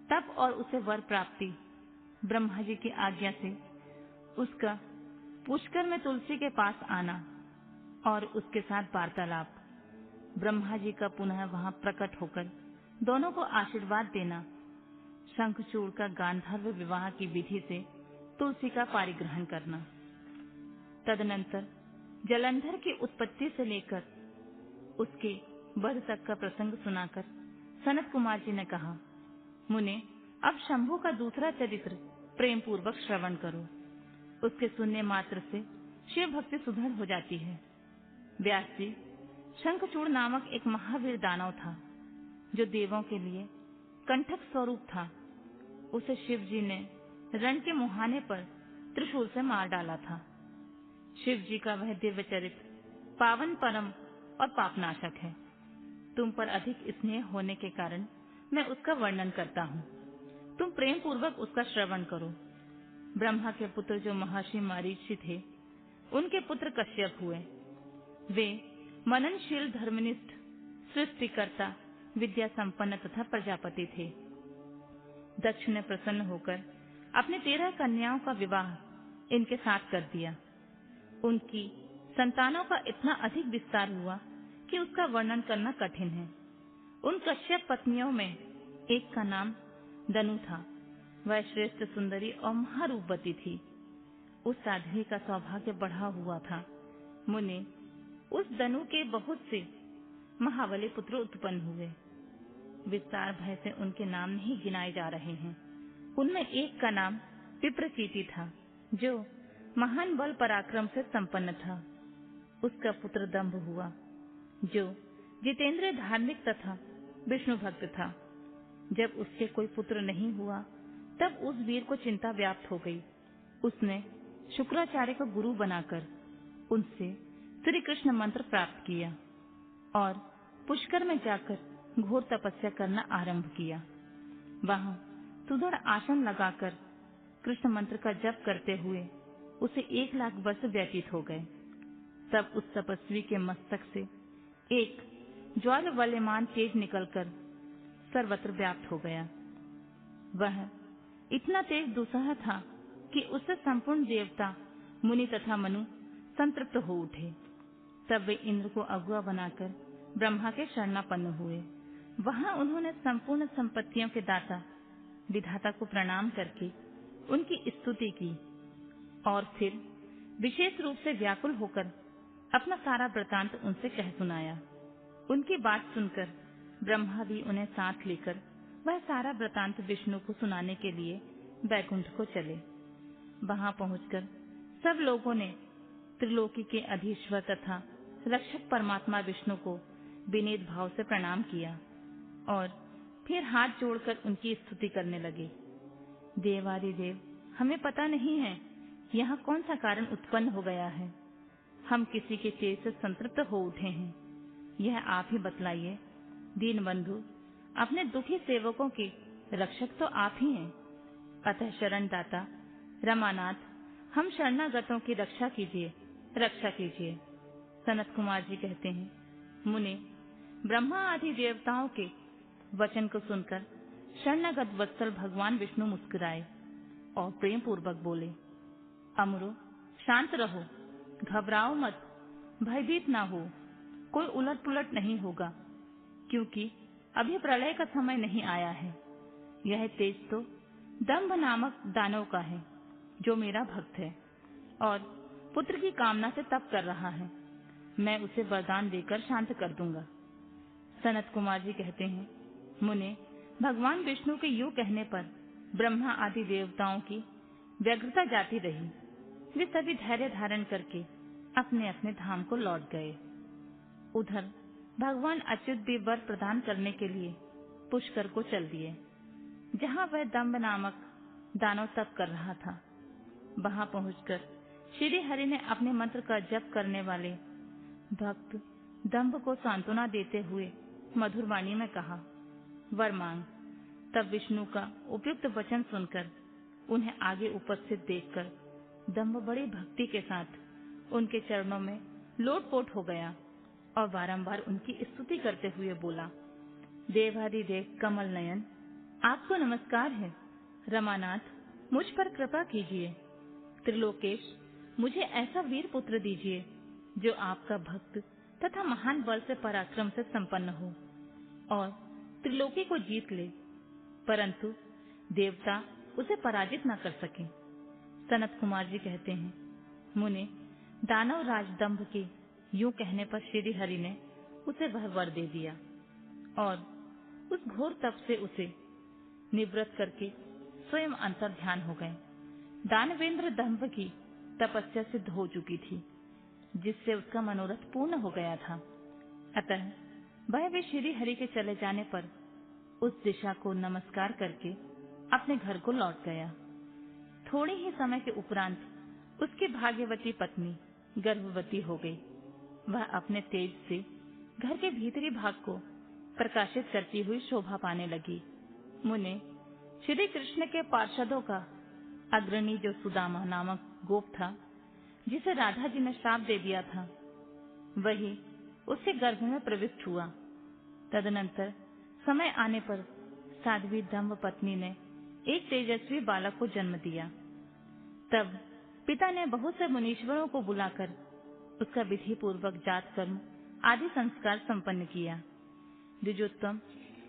तप और उसे वर प्राप्ति, ब्रह्मा जी की आज्ञा से उसका पुष्कर में तुलसी के पास आना और उसके साथ वार्तालाप, ब्रह्मा जी का पुनः वहां प्रकट होकर दोनों को आशीर्वाद देना, शंखचूड़ का गांधर्व विवाह की विधि से तुलसी का पारिग्रहण करना। तदनंतर जलंधर की उत्पत्ति से लेकर उसके वध तक का प्रसंग सुनाकर सनत कुमार जी ने कहा, मुने, अब शंभु का दूसरा चरित्र प्रेम पूर्वक श्रवण करो। उसके सुनने मात्र से शिव भक्ति सुदृढ़ हो जाती है। व्यास जी, शंखचूड़ नामक एक महावीर दानव था, जो देवों के लिए कंठक स्वरूप था। उसे शिव जी ने रण के मुहाने पर त्रिशूल से मार डाला था। शिव जी का वह दिव्य चरित्र पावन, परम और पापनाशक है। तुम पर अधिक स्नेह होने के कारण मैं उसका वर्णन करता हूँ। तुम प्रेम पूर्वक उसका श्रवण करो। ब्रह्मा के पुत्र जो महर्षि मरीचि थे, उनके पुत्र कश्यप हुए। वे मननशील, धर्मनिष्ठ, सृष्टिकर्ता, विद्या संपन्न तथा प्रजापति थे। दक्ष ने प्रसन्न होकर अपने 13 कन्याओं का विवाह इनके साथ कर दिया। उनकी संतानों का इतना अधिक विस्तार हुआ कि उसका वर्णन करना कठिन है। उन कश्यप पत्नियों में एक का नाम दनु था। वह श्रेष्ठ, सुंदरी और महारूपवती थी। उस साध्वी का सौभाग्य बढ़ा हुआ था। मुने, उस दनु के बहुत से महाबली पुत्र उत्पन्न हुए। विस्तार भय से उनके नाम नहीं गिनाए जा रहे हैं। उनमें एक का नाम विप्रचीति था, जो महान बल पराक्रम से संपन्न था। उसका पुत्र दंभ हुआ, जो जितेंद्र, धार्मिक तथा विष्णु भक्त था। जब उसके कोई पुत्र नहीं हुआ, तब उस वीर को चिंता व्याप्त हो गई। उसने शुक्राचार्य को गुरु बनाकर उनसे श्री कृष्ण मंत्र प्राप्त किया और पुष्कर में जाकर घोर तपस्या करना आरंभ किया। वहां सुदृढ़ आसन लगाकर कृष्ण मंत्र का जप करते हुए उसे 1,00,000 वर्ष व्यतीत हो गए। तब उस तपस्वी के मस्तक से एक ज्वालवल्यमान तेज निकलकर सर्वत्र व्याप्त हो गया। वह इतना तेज दुस्सह था कि उससे संपूर्ण देवता, मुनि तथा मनु संतृप्त हो उठे। तब वे इंद्र को अगुआ बनाकर ब्रह्मा के शरणापन्न हुए। वहां उन्होंने संपूर्ण संपत्तियों के दाता विधाता को प्रणाम करके उनकी स्तुति की और फिर विशेष रूप से व्याकुल होकर अपना सारा वृतांत उनसे कह सुनाया। उनकी बात सुनकर ब्रह्मा भी उन्हें साथ लेकर वह सारा वृतांत विष्णु को सुनाने के लिए वैकुंठ को चले। वहां पहुंचकर सब लोगों ने त्रिलोकी के अधीश्वर तथा रक्षक परमात्मा विष्णु को विनीत भाव से प्रणाम किया और फिर हाथ जोड़कर उनकी स्तुति करने लगे। देवादिदेव, हमें पता नहीं है यहाँ कौन सा कारण उत्पन्न हो गया है। हम किसी के तेज से संतृप्त हो उठे हैं, यह आप ही बतलाइए। दीनबंधु, अपने दुखी सेवकों के रक्षक तो आप ही हैं, अतः शरण दाता रमानाथ, हम शरणागतों की रक्षा कीजिए, रक्षा कीजिए। सनत कुमार जी कहते हैं, मुने, ब्रह्मा आदि देवताओं के वचन को सुनकर शरणागत वत्सल भगवान विष्णु मुस्कुराए और प्रेम पूर्वक बोले, अमरो, शांत रहो, घबराओ मत, भयभीत ना हो, कोई उलट पुलट नहीं होगा, क्योंकि अभी प्रलय का समय नहीं आया है। यह तेज तो दंभ नामक दानव का है, जो मेरा भक्त है और पुत्र की कामना से तप कर रहा है। मैं उसे वरदान देकर शांत कर दूंगा। सनत कुमार जी कहते हैं, मुने, भगवान विष्णु के यूं कहने पर ब्रह्मा आदि देवताओं की व्यग्रता जाती रही। वे सभी धैर्य धारण करके अपने अपने धाम को लौट गए। उधर भगवान अच्युत भी वर प्रदान करने के लिए पुष्कर को चल दिए, जहाँ वह दंभ नामक दानव तप कर रहा था। वहां पहुंचकर श्री हरि ने अपने मंत्र का जप करने वाले भक्त दंभ को सांत्वना देते हुए मधुर वाणी में कहा, वर मांग। तब विष्णु का उपयुक्त वचन सुनकर उन्हें आगे उपस्थित देखकर दंभ बड़ी भक्ति के साथ उनके चरणों में लोटपोट हो गया और बारंबार उनकी स्तुति करते हुए बोला, देवादिदेव कमल नयन, आपको नमस्कार है। रमानाथ, मुझ पर कृपा कीजिए। त्रिलोकेश, मुझे ऐसा वीर पुत्र दीजिए जो आपका भक्त तथा महान बल से पराक्रम से संपन्न हो और त्रिलोकी को जीत ले, परंतु देवता उसे पराजित न कर सके। सनत कुमार जी कहते हैं, मुने, दानव राज दंभ के यूं कहने पर श्री हरि ने उसे वह वर दे दिया और उस घोर तप से उसे निवृत्त करके स्वयं अंतर ध्यान हो गए। दानवेंद्र दंभ की तपस्या सिद्ध हो चुकी थी, जिससे उसका मनोरथ पूर्ण हो गया था। अतः वह भी श्री हरि के चले जाने पर उस दिशा को नमस्कार करके अपने घर को लौट गया। थोड़े ही समय के उपरांत उसकी भाग्यवती पत्नी गर्भवती हो गई। वह अपने तेज से घर के भीतरी भाग को प्रकाशित करती हुई शोभा पाने लगी। मुने, श्री कृष्ण के पार्षदों का अग्रणी जो सुदामा नामक गोप था, जिसे राधा जी ने श्राप दे दिया था, वही उसके गर्भ में प्रविष्ट हुआ। तदनंतर समय आने पर साध्वी दंभ पत्नी ने एक तेजस्वी बालक को जन्म दिया। तब पिता ने बहुत से मुनीश्वरों को बुलाकर उसका विधि पूर्वक जात कर्म आदि संस्कार संपन्न किया। द्विजोत्तम,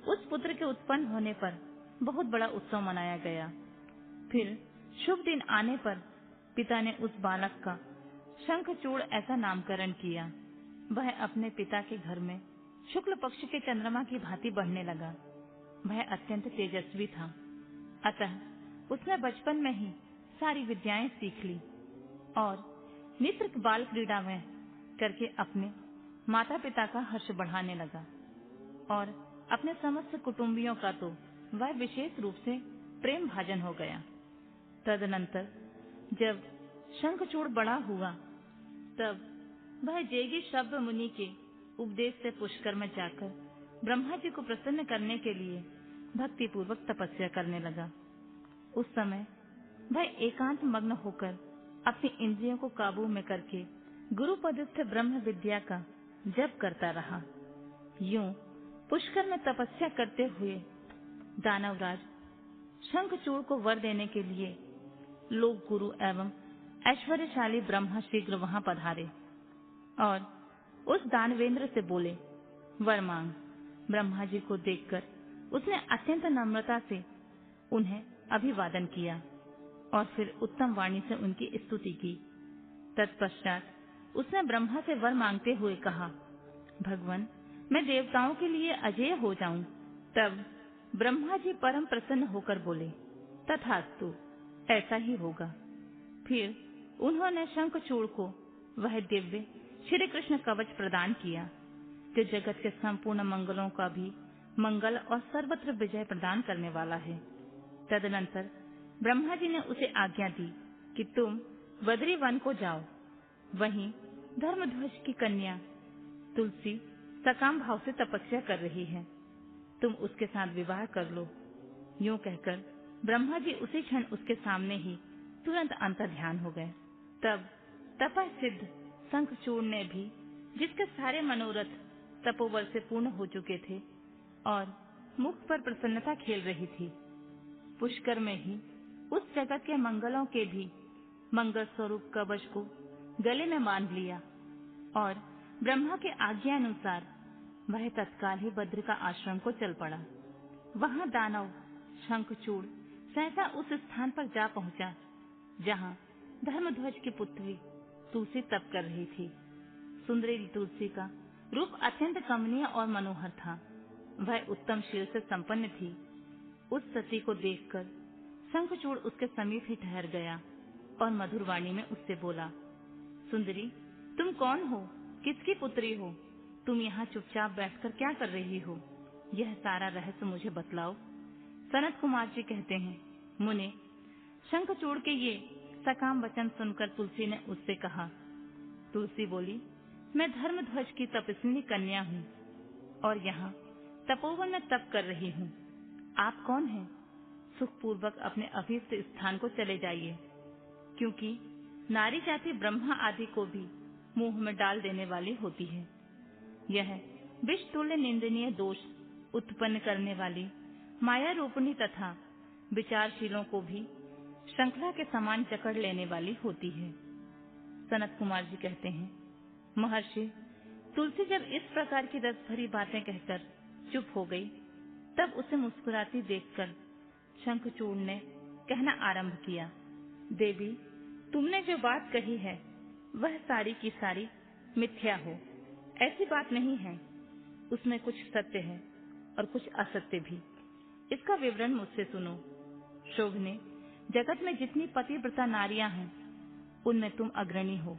उस पुत्र के उत्पन्न होने पर बहुत बड़ा उत्सव मनाया गया। फिर शुभ दिन आने पर पिता ने उस बालक का शंखचूड़ ऐसा नामकरण किया। वह अपने पिता के घर में शुक्ल पक्ष के चंद्रमा की भांति बढ़ने लगा। वह अत्यंत तेजस्वी था, अतः उसने बचपन में ही सारी विद्याएं सीख ली और नित्र बाल क्रीड़ा में करके अपने माता पिता का हर्ष बढ़ाने लगा और अपने समस्त कुटुंबियों का तो वह विशेष रूप से प्रेम भाजन हो गया। तदनंतर जब शंखचूड़ बड़ा हुआ, तब वह जेगी शब्द मुनि के उपदेश से पुष्कर में जाकर ब्रह्मा जी को प्रसन्न करने के लिए भक्ति पूर्वक तपस्या करने लगा। उस समय वह एकांत मग्न होकर अपनी इंद्रियों को काबू में करके गुरुपदस्थ ब्रह्म विद्या का जप करता रहा। यूं पुष्कर में तपस्या करते हुए दानवराज शंखचूड़ को वर देने के लिए लोक गुरु एवं ऐश्वर्यशाली ब्रह्मा शीघ्र वहां पधारे और उस दानवेंद्र से बोले, वर मांग। ब्रह्मा जी को देखकर उसने अत्यंत नम्रता से उन्हें अभिवादन किया और फिर उत्तम वाणी से उनकी स्तुति की। तत्पश्चात उसने ब्रह्मा से वर मांगते हुए कहा, भगवान, मैं देवताओं के लिए अजेय हो जाऊं। तब ब्रह्मा जी परम प्रसन्न होकर बोले, तथास्तु, ऐसा ही होगा। फिर उन्होंने शंखचूड़ को वह दिव्य श्री कृष्ण कवच प्रदान किया जो जगत के संपूर्ण मंगलों का भी मंगल और सर्वत्र विजय प्रदान करने वाला है। तदनंतर ब्रह्मा जी ने उसे आज्ञा दी कि तुम बद्री वन को जाओ। वहीं धर्मध्वज की कन्या तुलसी सकाम भाव से तपस्या कर रही है, तुम उसके साथ विवाह कर लो। यूं कहकर ब्रह्मा जी उसी क्षण उसके सामने ही तुरंत अंतर्ध्यान हो गए। तब तपसिद्ध शंखचूड़ ने भी, जिसके सारे मनोरथ तपोबल से पूर्ण हो चुके थे और मुख पर प्रसन्नता खेल रही थी, पुष्कर में ही उस जगत के मंगलों के भी मंगल स्वरूप कवच को गले में बांध लिया और ब्रह्मा के आज्ञा अनुसार वह तत्काल ही बद्र का आश्रम को चल पड़ा। वहां दानव शंखचूड़ सहसा उस स्थान पर जा पहुंचा जहां धर्मध्वज की पुत्री तुलसी तप कर रही थी। सुंदरी तुलसी का रूप अत्यंत कमनीय और मनोहर था। वह उत्तम शील से संपन्न थी। उस सती को देखकर शंखचूड़ उसके समीप ही ठहर गया और मधुर वाणी में उससे बोला, सुंदरी, तुम कौन हो? किसकी पुत्री हो? तुम यहाँ चुपचाप बैठकर क्या कर रही हो? यह सारा रहस्य मुझे बतलाओ। सनत कुमार जी कहते हैं, मुने, शंखचूड़ के ये सकाम वचन सुनकर तुलसी ने उससे कहा। तुलसी बोली, मैं धर्मध्वज की तपस्विनी कन्या हूँ और यहाँ तपोवन में तप कर रही हूँ। आप कौन हैं? सुखपूर्वक अपने अभीष्ट स्थान को चले जाइए, क्योंकि नारी जाति ब्रह्मा आदि को भी मुंह में डाल देने वाली होती है। यह विष तुल्य निंदनीय दोष उत्पन्न करने वाली माया रूपणी तथा विचारशीलों को भी श्रृंखला के समान जकड़ लेने वाली होती है। सनत कुमार जी कहते हैं, महर्षि, तुलसी जब इस प्रकार की रस भरी बातें कहकर चुप हो गई, तब उसे मुस्कुराती देखकर शंखचूड़ ने कहना आरंभ किया, देवी, तुमने जो बात कही है वह सारी की सारी मिथ्या हो। ऐसी बात नहीं है। उसमें कुछ सत्य है और कुछ असत्य भी। इसका विवरण मुझसे सुनो। शोभने, जगत में जितनी पतिव्रता नारियां हैं, उनमें तुम अग्रणी हो।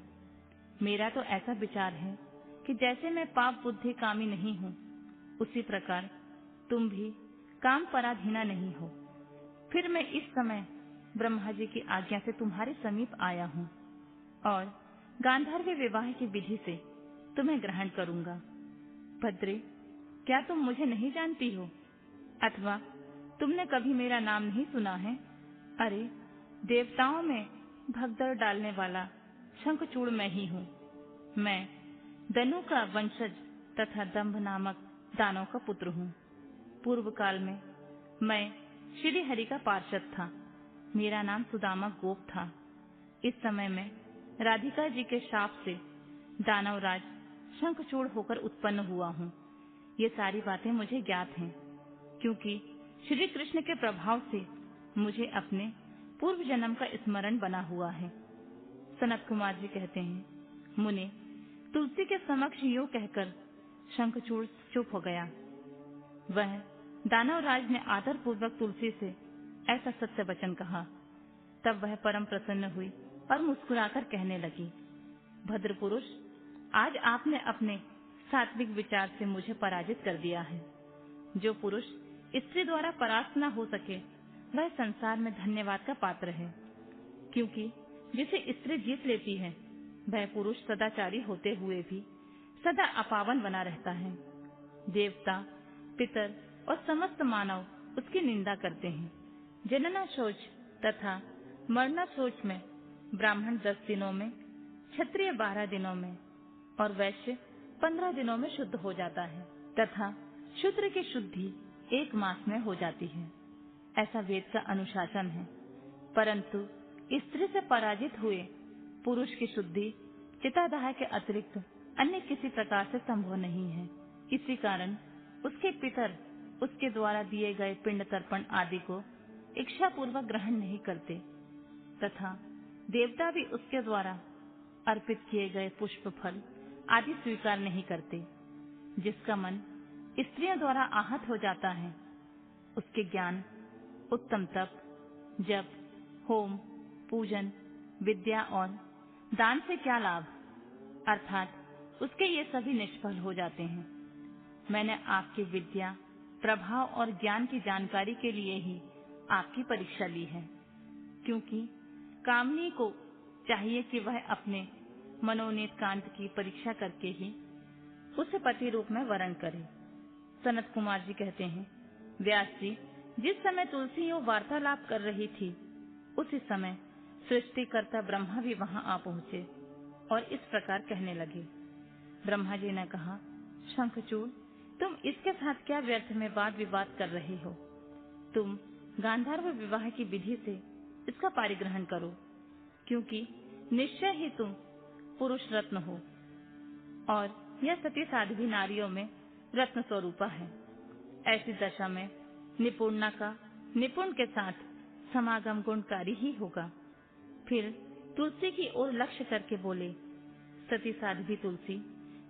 मेरा तो ऐसा विचार है कि जैसे मैं पाप बुद्धि कामी नहीं हूँ, उसी प्रकार तुम भी काम पराधीना नहीं हो। फिर मैं इस समय ब्रह्मा जी की आज्ञा से तुम्हारे समीप आया हूँ और गांधर्व विवाह की विधि से तुम्हें ग्रहण करूंगा। भद्रे, क्या तुम मुझे नहीं जानती हो? अथवा तुमने कभी मेरा नाम नहीं सुना है? अरे, देवताओं में भगदड़ डालने वाला शंखचूड़ मैं ही हूँ। मैं दनु का वंशज तथा दंभ नामक दानव का पुत्र हूँ। पूर्व काल में मैं श्री हरि का पार्षद था। मेरा नाम सुदामा गोप था। इस समय मैं राधिका जी के शाप से दानवराज शंखचूड़ होकर उत्पन्न हुआ हूँ। ये सारी बातें मुझे ज्ञात हैं, क्योंकि श्री कृष्ण के प्रभाव से मुझे अपने पूर्व जन्म का स्मरण बना हुआ है। सनत कुमार जी कहते हैं, मुने, तुलसी के समक्ष यूं कहकर शंखचूड़ चुप हो गया। वह दानवराज ने आदर पूर्वक तुलसी से ऐसा सत्य वचन कहा। तब वह परम प्रसन्न हुई और मुस्कुराकर कहने लगी, भद्र पुरुष, आज आपने अपने सात्विक विचार से मुझे पराजित कर दिया है। जो पुरुष स्त्री द्वारा परास्त न हो सके, वह संसार में धन्यवाद का पात्र है, क्योंकि जिसे स्त्री जीत लेती है, वह पुरुष सदाचारी होते हुए भी सदा अपावन बना रहता है। देवता, पितर और समस्त मानव उसकी निंदा करते हैं। जनना शौच तथा मरणासोच में ब्राह्मण 10 दिनों में, क्षत्रिय 12 दिनों में और वैश्य 15 दिनों में शुद्ध हो जाता है तथा शूद्र की शुद्धि 1 मास में हो जाती है। ऐसा वेद का अनुशासन है। परंतु स्त्री से पराजित हुए पुरुष की शुद्धि चितादाह के अतिरिक्त अन्य किसी प्रकार से संभव नहीं है। इसी कारण उसके पितर उसके द्वारा दिए गए पिंड तर्पण आदि को इच्छा पूर्वक ग्रहण नहीं करते तथा देवता भी उसके द्वारा अर्पित किए गए पुष्प फल आदि स्वीकार नहीं करते। जिसका मन स्त्रियों द्वारा आहत हो जाता है उसके ज्ञान, उत्तम तप, जप, होम, पूजन, विद्या और दान से क्या लाभ, अर्थात उसके ये सभी निष्फल हो जाते हैं। मैंने आपकी विद्या, प्रभाव और ज्ञान की जानकारी के लिए ही आपकी परीक्षा ली है, क्योंकि कामनी को चाहिए कि वह अपने मनोनीत कांत की परीक्षा करके ही उसे पति रूप में वरण करे। सनत कुमार जी कहते हैं, व्यास जी जिस समय तुलसी यूं वार्तालाप कर रही थी उसी समय सृष्टिकर्ता ब्रह्मा भी वहां आ पहुंचे और इस प्रकार कहने लगे। ब्रह्मा जी ने कहा, शंखचूड़, तुम इसके साथ क्या व्यर्थ में वाद विवाद कर रहे हो? तुम गांधार्व विवाह की विधि से इसका पारिग्रहण करो, क्योंकि निश्चय ही तुम पुरुष रत्न हो और यह सती साध्वी नारियों में रत्न स्वरूपा है। ऐसी दशा में निपुणता का निपुण के साथ समागम गुणकारी ही होगा। फिर तुलसी की ओर लक्ष्य करके बोले, सती साध्वी तुलसी,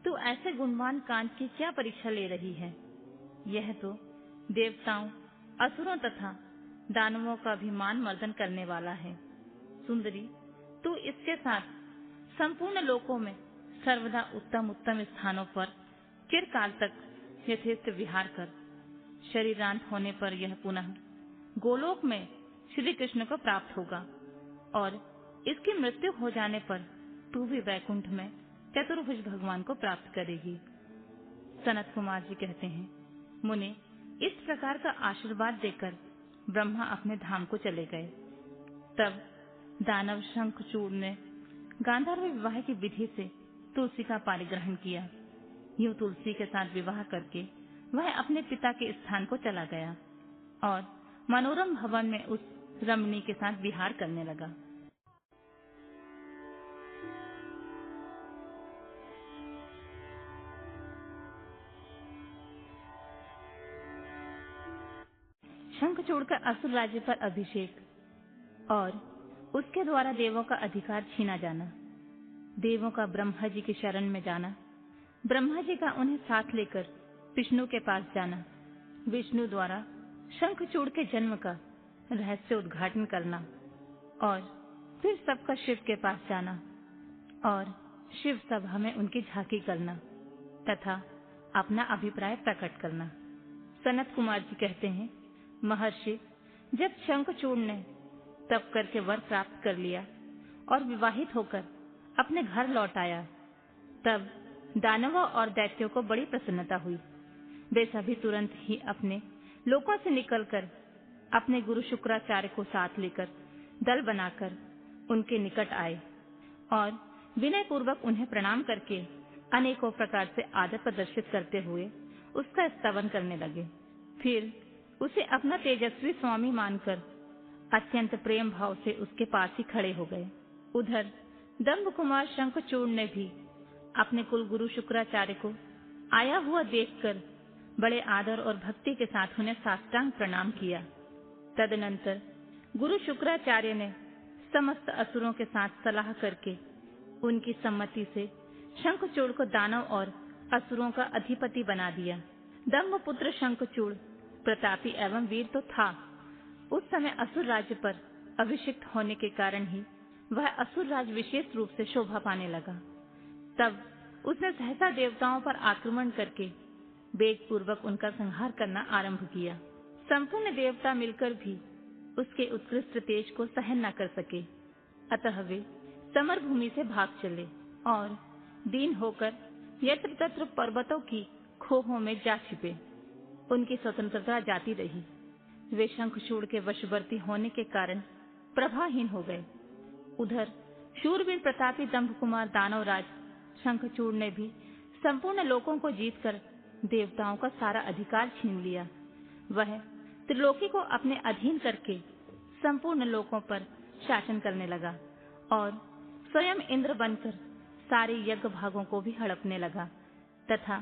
तू ऐसे गुणवान कांत की क्या परीक्षा ले रही है? यह तो देवताओं, असुरों तथा दानवों का भी मान मर्दन करने वाला है। सुंदरी, तू इसके साथ संपूर्ण लोकों में सर्वदा उत्तम उत्तम स्थानों पर चिरकाल तक यथेष्ट विहार कर। शरीरांत होने पर यह पुनः गोलोक में श्री कृष्ण को प्राप्त होगा और इसकी मृत्यु हो जाने पर तू भी वैकुंठ में चतुर्भुज भगवान को प्राप्त करेगी। सनत कुमार जी कहते हैं, मुने इस प्रकार का आशीर्वाद देकर ब्रह्मा अपने धाम को चले गए। तब दानव शंखचूड़ ने गांधार्व विवाह की विधि से तुलसी का पारिग्रहण किया। यूं तुलसी के साथ विवाह करके वह अपने पिता के स्थान को चला गया और मनोरम भवन में उस रमणी के साथ विहार करने लगा। शंखचूड़ का असुर राज्य पर अभिषेक और उसके द्वारा देवों का अधिकार छीना जाना, देवों का ब्रह्मा जी की शरण में जाना, ब्रह्मा जी का उन्हें साथ लेकर विष्णु के पास जाना, विष्णु द्वारा शंखचूड़ के जन्म का रहस्य उद्घाटन करना और फिर सबका शिव के पास जाना और शिव सभा में उनकी झांकी करना तथा अपना अभिप्राय प्रकट करना। सनत कुमार जी कहते हैं, महर्षि, जब शंखचूड़ ने तप करके वर प्राप्त कर लिया और विवाहित होकर अपने घर लौट आया, तब दानवों और दैत्यों को बड़ी प्रसन्नता हुई। वे सभी तुरंत ही अपने लोकों से निकलकर अपने गुरु शुक्राचार्य को साथ लेकर दल बनाकर उनके निकट आए और विनय पूर्वक उन्हें प्रणाम करके अनेकों प्रकार से आदर प्रदर्शित करते हुए उसका स्तवन करने लगे। फिर उसे अपना तेजस्वी स्वामी मानकर अत्यंत प्रेम भाव से उसके पास ही खड़े हो गए। उधर दंभ कुमार शंखचूड़ ने भी अपने कुल गुरु शुक्राचार्य को आया हुआ देखकर बड़े आदर और भक्ति के साथ उन्हें साष्टांग प्रणाम किया। तदनंतर गुरु शुक्राचार्य ने समस्त असुरों के साथ सलाह करके उनकी सम्मति से शंखचूड़ को दानव और असुरों का अधिपति बना दिया। दंभ पुत्र शंखचूड़ प्रतापी एवं वीर तो था, उस समय असुर राज्य पर अभिषिक्त होने के कारण ही वह असुर राज विशेष रूप से शोभा पाने लगा। तब उसने सहसा देवताओं पर आक्रमण करके वेग पूर्वक उनका संहार करना आरंभ किया। संपूर्ण देवता मिलकर भी उसके उत्कृष्ट तेज को सहन न कर सके, अतः वे समर भूमि से भाग चले और दीन होकर यत्र तत्र पर्वतों की खोहों में जा छिपे। उनकी स्वतंत्रता जाती रही। वे शंखचूड़ के वशवर्ती होने के कारण प्रभाहीन हो गए। उधर शूरवीर प्रतापी दंभकुमार दानवराज शंखचूड़ ने भी संपूर्ण लोकों को जीतकर देवताओं का सारा अधिकार छीन लिया। वह त्रिलोकी को अपने अधीन करके संपूर्ण लोकों पर शासन करने लगा और स्वयं इंद्र बनकर सारे यज्ञ भागों को भी हड़पने लगा तथा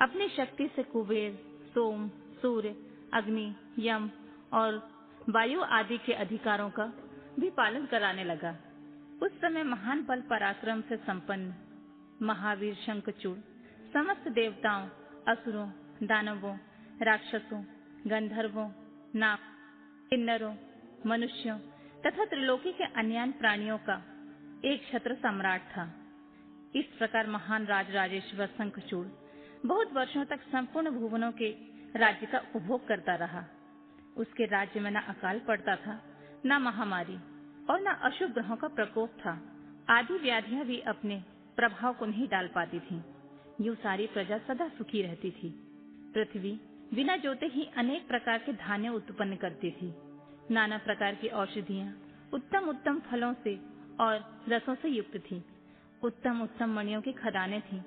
अपनी शक्ति से कुबेर, सोम, सूर्य, अग्नि, यम और वायु आदि के अधिकारों का भी पालन कराने लगा। उस समय महान बल पराक्रम से संपन्न महावीर शंखचूड़ समस्त देवताओं, असुरों, दानवों, राक्षसों, गंधर्वों, नाग, किन्नरों, मनुष्यों तथा त्रिलोकी के अन्य प्राणियों का एक छत्र सम्राट था। इस प्रकार महान राजराजेश्वर शंखचूड़ बहुत वर्षों तक संपूर्ण भुवनों के राज्य का उपभोग करता रहा। उसके राज्य में न अकाल पड़ता था, न महामारी और न अशुभ ग्रहों का प्रकोप था। आदि व्याधियां भी अपने प्रभाव को नहीं डाल पाती थीं। यूं सारी प्रजा सदा सुखी रहती थी। पृथ्वी बिना जोते ही अनेक प्रकार के धान्य उत्पन्न करती थी। नाना प्रकार की औषधियां उत्तम उत्तम फलों से और रसों से युक्त थी। उत्तम उत्तम मणियों की खदानें थीं।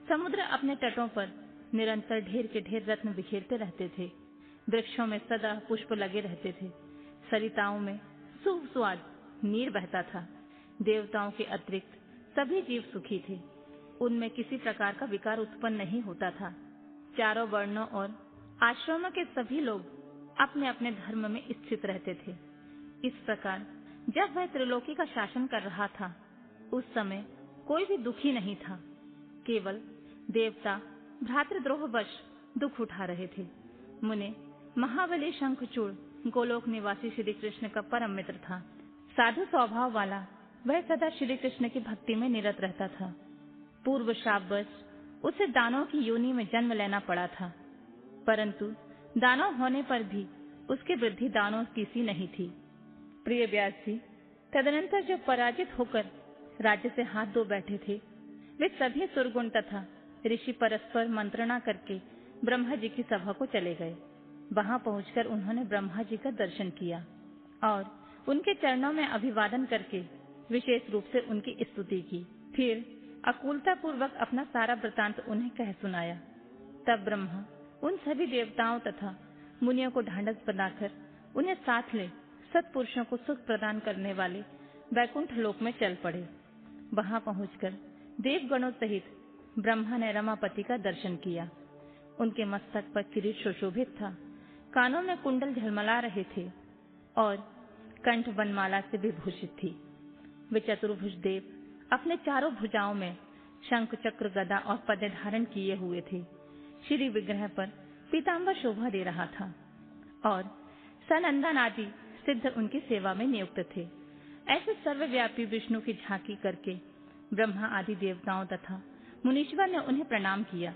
समुद्र अपने तटों पर निरंतर ढेर के ढेर रत्न बिखेरते रहते थे। वृक्षों में सदा पुष्प लगे रहते थे। सरिताओं में सुस्वाद नीर बहता था। देवताओं के अतिरिक्त सभी जीव सुखी थे। उनमें किसी प्रकार का विकार उत्पन्न नहीं होता था। चारों वर्णों और आश्रमों के सभी लोग अपने अपने धर्म में स्थित रहते थे। इस प्रकार जब वह त्रिलोकी का शासन कर रहा था, उस समय कोई भी दुखी नहीं था। केवल देवता भ्रातृद्रोहवश दुख उठा रहे थे। मुने महाबली शंखचूड़ गोलोक निवासी श्री कृष्ण का परम मित्र था। साधु स्वभाव वाला वह सदा श्री कृष्ण की भक्ति में निरत रहता था। पूर्व शापवश उसे दानव की योनि में जन्म लेना पड़ा था, परंतु दानव होने पर भी उसकी वृद्धि दानव की सी नहीं थी। प्रिय व्यास जी, तदनंतर जो पराजित होकर राज्य से हाथ धो बैठे थे, वे सभी सुरगुण तथा ऋषि परस्पर मंत्रणा करके ब्रह्मा जी की सभा को चले गए। वहां पहुंचकर उन्होंने ब्रह्मा जी का दर्शन किया और उनके चरणों में अभिवादन करके विशेष रूप से उनकी स्तुति की। फिर अकुलता पूर्वक अपना सारा वृतांत उन्हें कह सुनाया। तब ब्रह्मा उन सभी देवताओं तथा मुनियों को ढांढस बनाकर उन्हें साथ ले सत्पुरुषों को सुख प्रदान करने वाले वैकुंठ लोक में चल पड़े। वहां पहुंचकर देवगणों सहित ब्रह्मा ने रमापति का दर्शन किया। उनके मस्तक पर किरीट सुशोभित था, कानों में कुंडल झलमला रहे थे और कंठ वनमाला से विभूषित थी। वे चतुर्भुज देव अपने चारों भुजाओं में शंख, चक्र, गदा और पद्म धारण किए हुए थे। श्री विग्रह पर पीतांबर शोभा दे रहा था और सनंदन आदि सिद्ध उनकी सेवा में नियुक्त थे। ऐसे सर्वव्यापी विष्णु की झांकी करके ब्रह्मा आदि देवताओं तथा मुनीश्वर ने उन्हें प्रणाम किया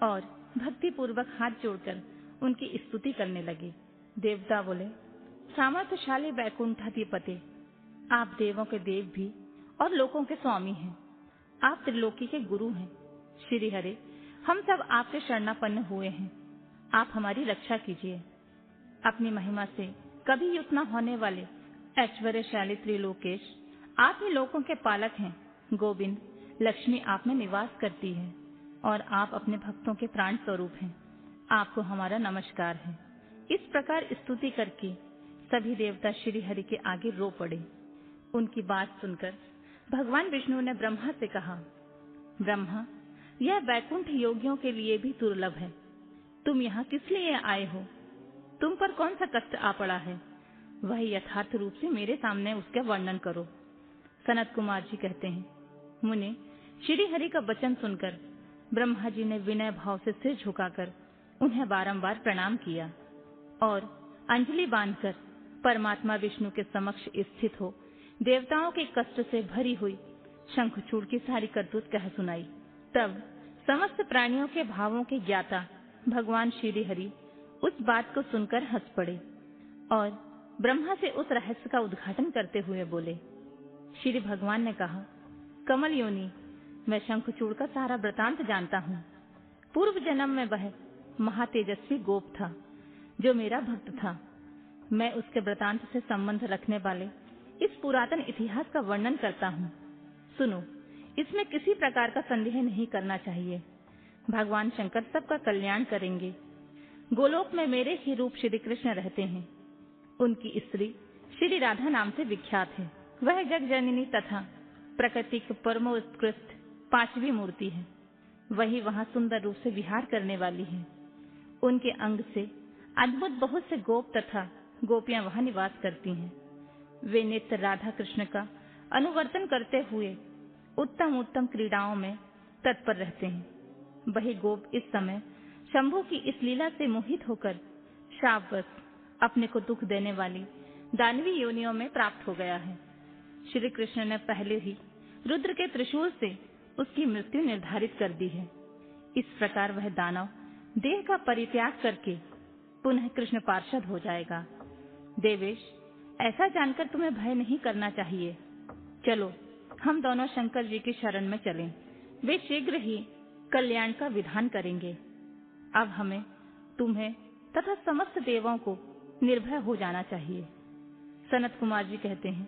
और भक्ति पूर्वक हाथ जोड़कर उनकी स्तुति करने लगे। देवता बोले, सामर्थ्यशाली वैकुंठाधिपते, आप देवों के देव भी और लोकों के स्वामी हैं। आप त्रिलोकी के गुरु हैं। श्री हरे, हम सब आपके शरणापन्न हुए हैं। आप हमारी रक्षा कीजिए। अपनी महिमा से कभी युक्त न होने वाले ऐश्वर्यशाली त्रिलोकेश, आप ही लोकों के पालक हैं। गोविंद, लक्ष्मी आप में निवास करती है और आप अपने भक्तों के प्राण स्वरूप हैं। आपको हमारा नमस्कार है। इस प्रकार स्तुति करके सभी देवता श्री हरि के आगे रो पड़े। उनकी बात सुनकर भगवान विष्णु ने ब्रह्मा से कहा, ब्रह्मा, यह वैकुंठ योगियों के लिए भी दुर्लभ है। तुम यहाँ किस लिए आए हो? तुम पर कौन सा कष्ट आ पड़ा है? वह यथार्थ रूप से मेरे सामने उसका वर्णन करो। सनत कुमार जी कहते हैं, मुने, श्री हरि का वचन सुनकर ब्रह्मा जी ने विनय भाव से सिर झुकाकर उन्हें बारंबार प्रणाम किया और अंजलि बांधकर परमात्मा विष्णु के समक्ष स्थित हो देवताओं के कष्ट से भरी हुई शंखचूड़ की सारी करतूत कह सुनाई। तब समस्त प्राणियों के भावों के ज्ञाता भगवान श्री हरि उस बात को सुनकर हंस पड़े और ब्रह्मा से उस रहस्य का उद्घाटन करते हुए बोले। श्री भगवान ने कहा, कमल योनि, मैं शंखचूड़ का सारा वृतांत जानता हूँ। पूर्व जन्म में वह महातेजस्वी गोप था जो मेरा भक्त था। मैं उसके वृतांत से संबंध रखने वाले इस पुरातन इतिहास का वर्णन करता हूँ। सुनो, इसमें किसी प्रकार का संदेह नहीं करना चाहिए। भगवान शंकर सबका कल्याण करेंगे। गोलोक में मेरे ही रूप श्री कृष्ण रहते हैं। उनकी स्त्री श्री राधा नाम से विख्यात है। वह जग जननी तथा प्रकृति की परमोत्कृष्ट पांचवी मूर्ति है। वही वहां सुंदर रूप से विहार करने वाली है। उनके अंग से अद्भुत बहुत से गोप तथा गोपियां वहां निवास करती हैं। वे नित्य राधा कृष्ण का अनुवर्तन करते हुए उत्तम उत्तम क्रीड़ाओं में तत्पर रहते हैं। वही गोप इस समय शंभु की इस लीला से मोहित होकर शापवश अपने को दुख देने वाली दानवी योनियों में प्राप्त हो गया है। श्री कृष्ण ने पहले ही रुद्र के त्रिशूल से उसकी मृत्यु निर्धारित कर दी है। इस प्रकार वह दानव देह का परित्याग करके पुनः कृष्ण पार्षद हो जाएगा। देवेश, ऐसा जानकर तुम्हें भय नहीं करना चाहिए। चलो, हम दोनों शंकर जी की शरण में चलें। वे शीघ्र ही कल्याण का विधान करेंगे। अब हमें तुम्हें तथा समस्त देवों को निर्भय हो जाना चाहिए। सनत कुमार जी कहते हैं,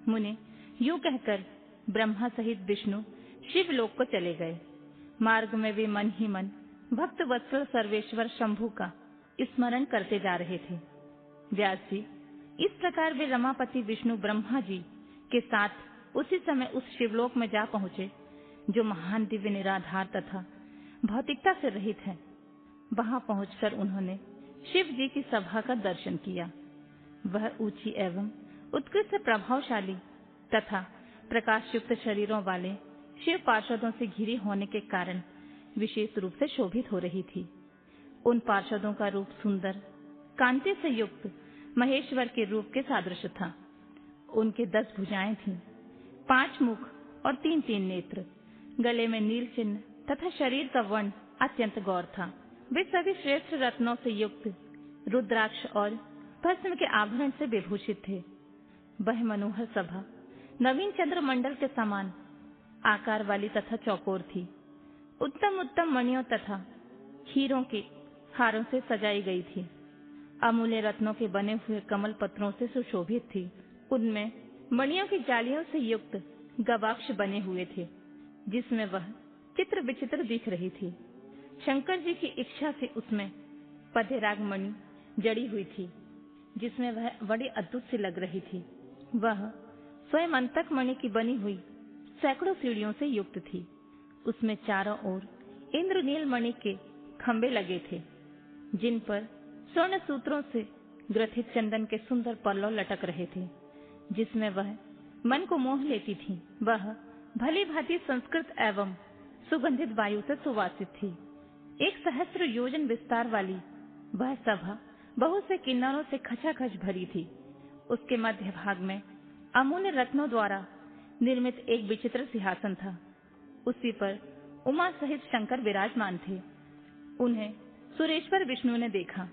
मुने, यूं कहकर ब्रह्मा सहित विष्णु शिवलोक को चले गए। मार्ग में वे मन ही मन भक्त वत्सल सर्वेश्वर शंभु का स्मरण करते जा रहे थे। व्यास जी, इस प्रकार वे रमापति विष्णु ब्रह्मा जी के साथ उसी समय उस शिवलोक में जा पहुंचे जो महान दिव्य निराधार तथा भौतिकता से रहित है। वहां पहुंचकर उन्होंने शिव जी की सभा का दर्शन किया। वह ऊंची एवं उत्कृष्ट प्रभावशाली तथा प्रकाशयुक्त शरीरों वाले शिव पार्षदों से घिरी होने के कारण विशेष रूप से शोभित हो रही थी। उन पार्षदों का रूप सुंदर कांति से युक्त महेश्वर के रूप के सदृश था। उनके 10 भुजाएं थीं, 5 मुख और 3 नेत्र। गले में नील चिन्ह तथा शरीर का वर्ण अत्यंत गौर था। वे सभी श्रेष्ठ रत्नों से युक्त रुद्राक्ष और भस्म के आभरण से विभूषित थे। वह मनोहर सभा नवीन चंद्र मंडल के समान आकार वाली तथा चौकोर थी। उत्तम उत्तम मणियों तथा हीरों के हारों से सजाई गई थी। अमूल्य रत्नों के बने हुए कमल पत्रों से सुशोभित थी। उनमें मणियों की जालियों से युक्त गवाक्ष बने हुए थे, जिसमें वह चित्र विचित्र दिख रही थी। शंकर जी की इच्छा से उसमें पद्यराग मणि जड़ी हुई थी, जिसमें वह बड़ी अद्भुत सी लग रही थी। वह स्वयं अंतक मणि की बनी हुई सैकड़ों सीढ़ियों से युक्त थी। उसमें चारों ओर इंद्रनील मणि के खंभे लगे थे, जिन पर स्वर्ण सूत्रों से ग्रथित चंदन के सुंदर पल्लव लटक रहे थे, जिसमें वह मन को मोह लेती थी। वह भली भांति संस्कृत एवं सुगंधित वायु से सुवासित थी। 1 सहस्त्र योजन विस्तार वाली वह सभा बहुत से किन्नरों से खचाखच भरी थी। उसके मध्य भाग में अमूल्य रत्नों द्वारा निर्मित एक विचित्र सिंहासन था। उसी पर उमा सहित शंकर विराजमान थे। उन्हें सुरेश्वर विष्णु ने देखा।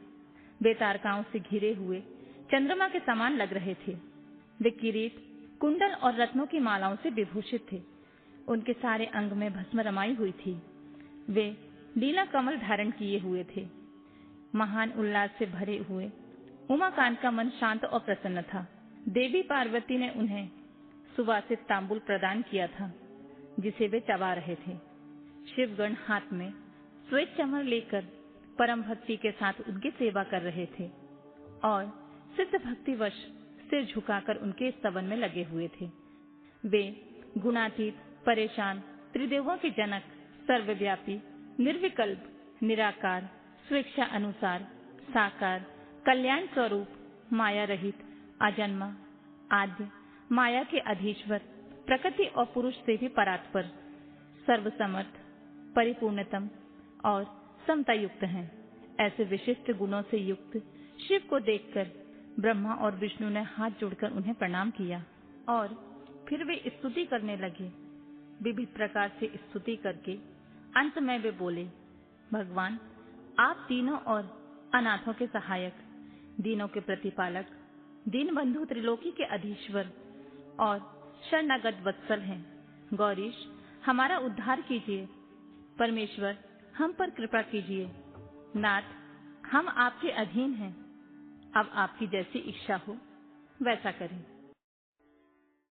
वे तारकाओं से घिरे हुए चंद्रमा के समान लग रहे थे। वे किरीट, कुंडल और रत्नों की मालाओं से विभूषित थे। उनके सारे अंग में भस्म रमाई हुई थी। वे लीला कमल धारण किए हुए थे। महान उल्लास से भरे हुए उमाकांत का मन शांत और प्रसन्न था। देवी पार्वती ने उन्हें सुवासित तांबुल प्रदान किया था, जिसे वे चबा रहे थे। शिवगण हाथ में श्वेत चमर लेकर परम भक्ति के साथ उनकी सेवा कर रहे थे और सिद्ध भक्तिवश सिर झुकाकर उनके स्तवन में लगे हुए थे। वे गुणातीत, परेशान, त्रिदेवों के जनक, सर्वव्यापी, निर्विकल्प, निराकार, स्वेच्छा अनुसार, साकार, कल्याण स्वरूप, माया रहित, अजन्मा, आद्य, माया के अधीश्वर, प्रकृति और पुरुष से भी परात्पर, सर्वसमर्थ, परिपूर्णतम और समता युक्त हैं। ऐसे विशिष्ट गुणों से युक्त शिव को देखकर ब्रह्मा और विष्णु ने हाथ जोड़कर उन्हें प्रणाम किया और फिर वे स्तुति करने लगे। विविध प्रकार से स्तुति करके अंत में वे बोले, भगवान, आप दीनों और अनाथों के सहायक, दीनों के प्रतिपालक, दीनबंधु, त्रिलोकी के अधीश्वर और शरणागत वत्सल हैं। गौरीश, हमारा उद्धार कीजिए। परमेश्वर, हम पर कृपा कीजिए। नाथ, हम आपके अधीन हैं। अब आपकी जैसी इच्छा हो वैसा करें।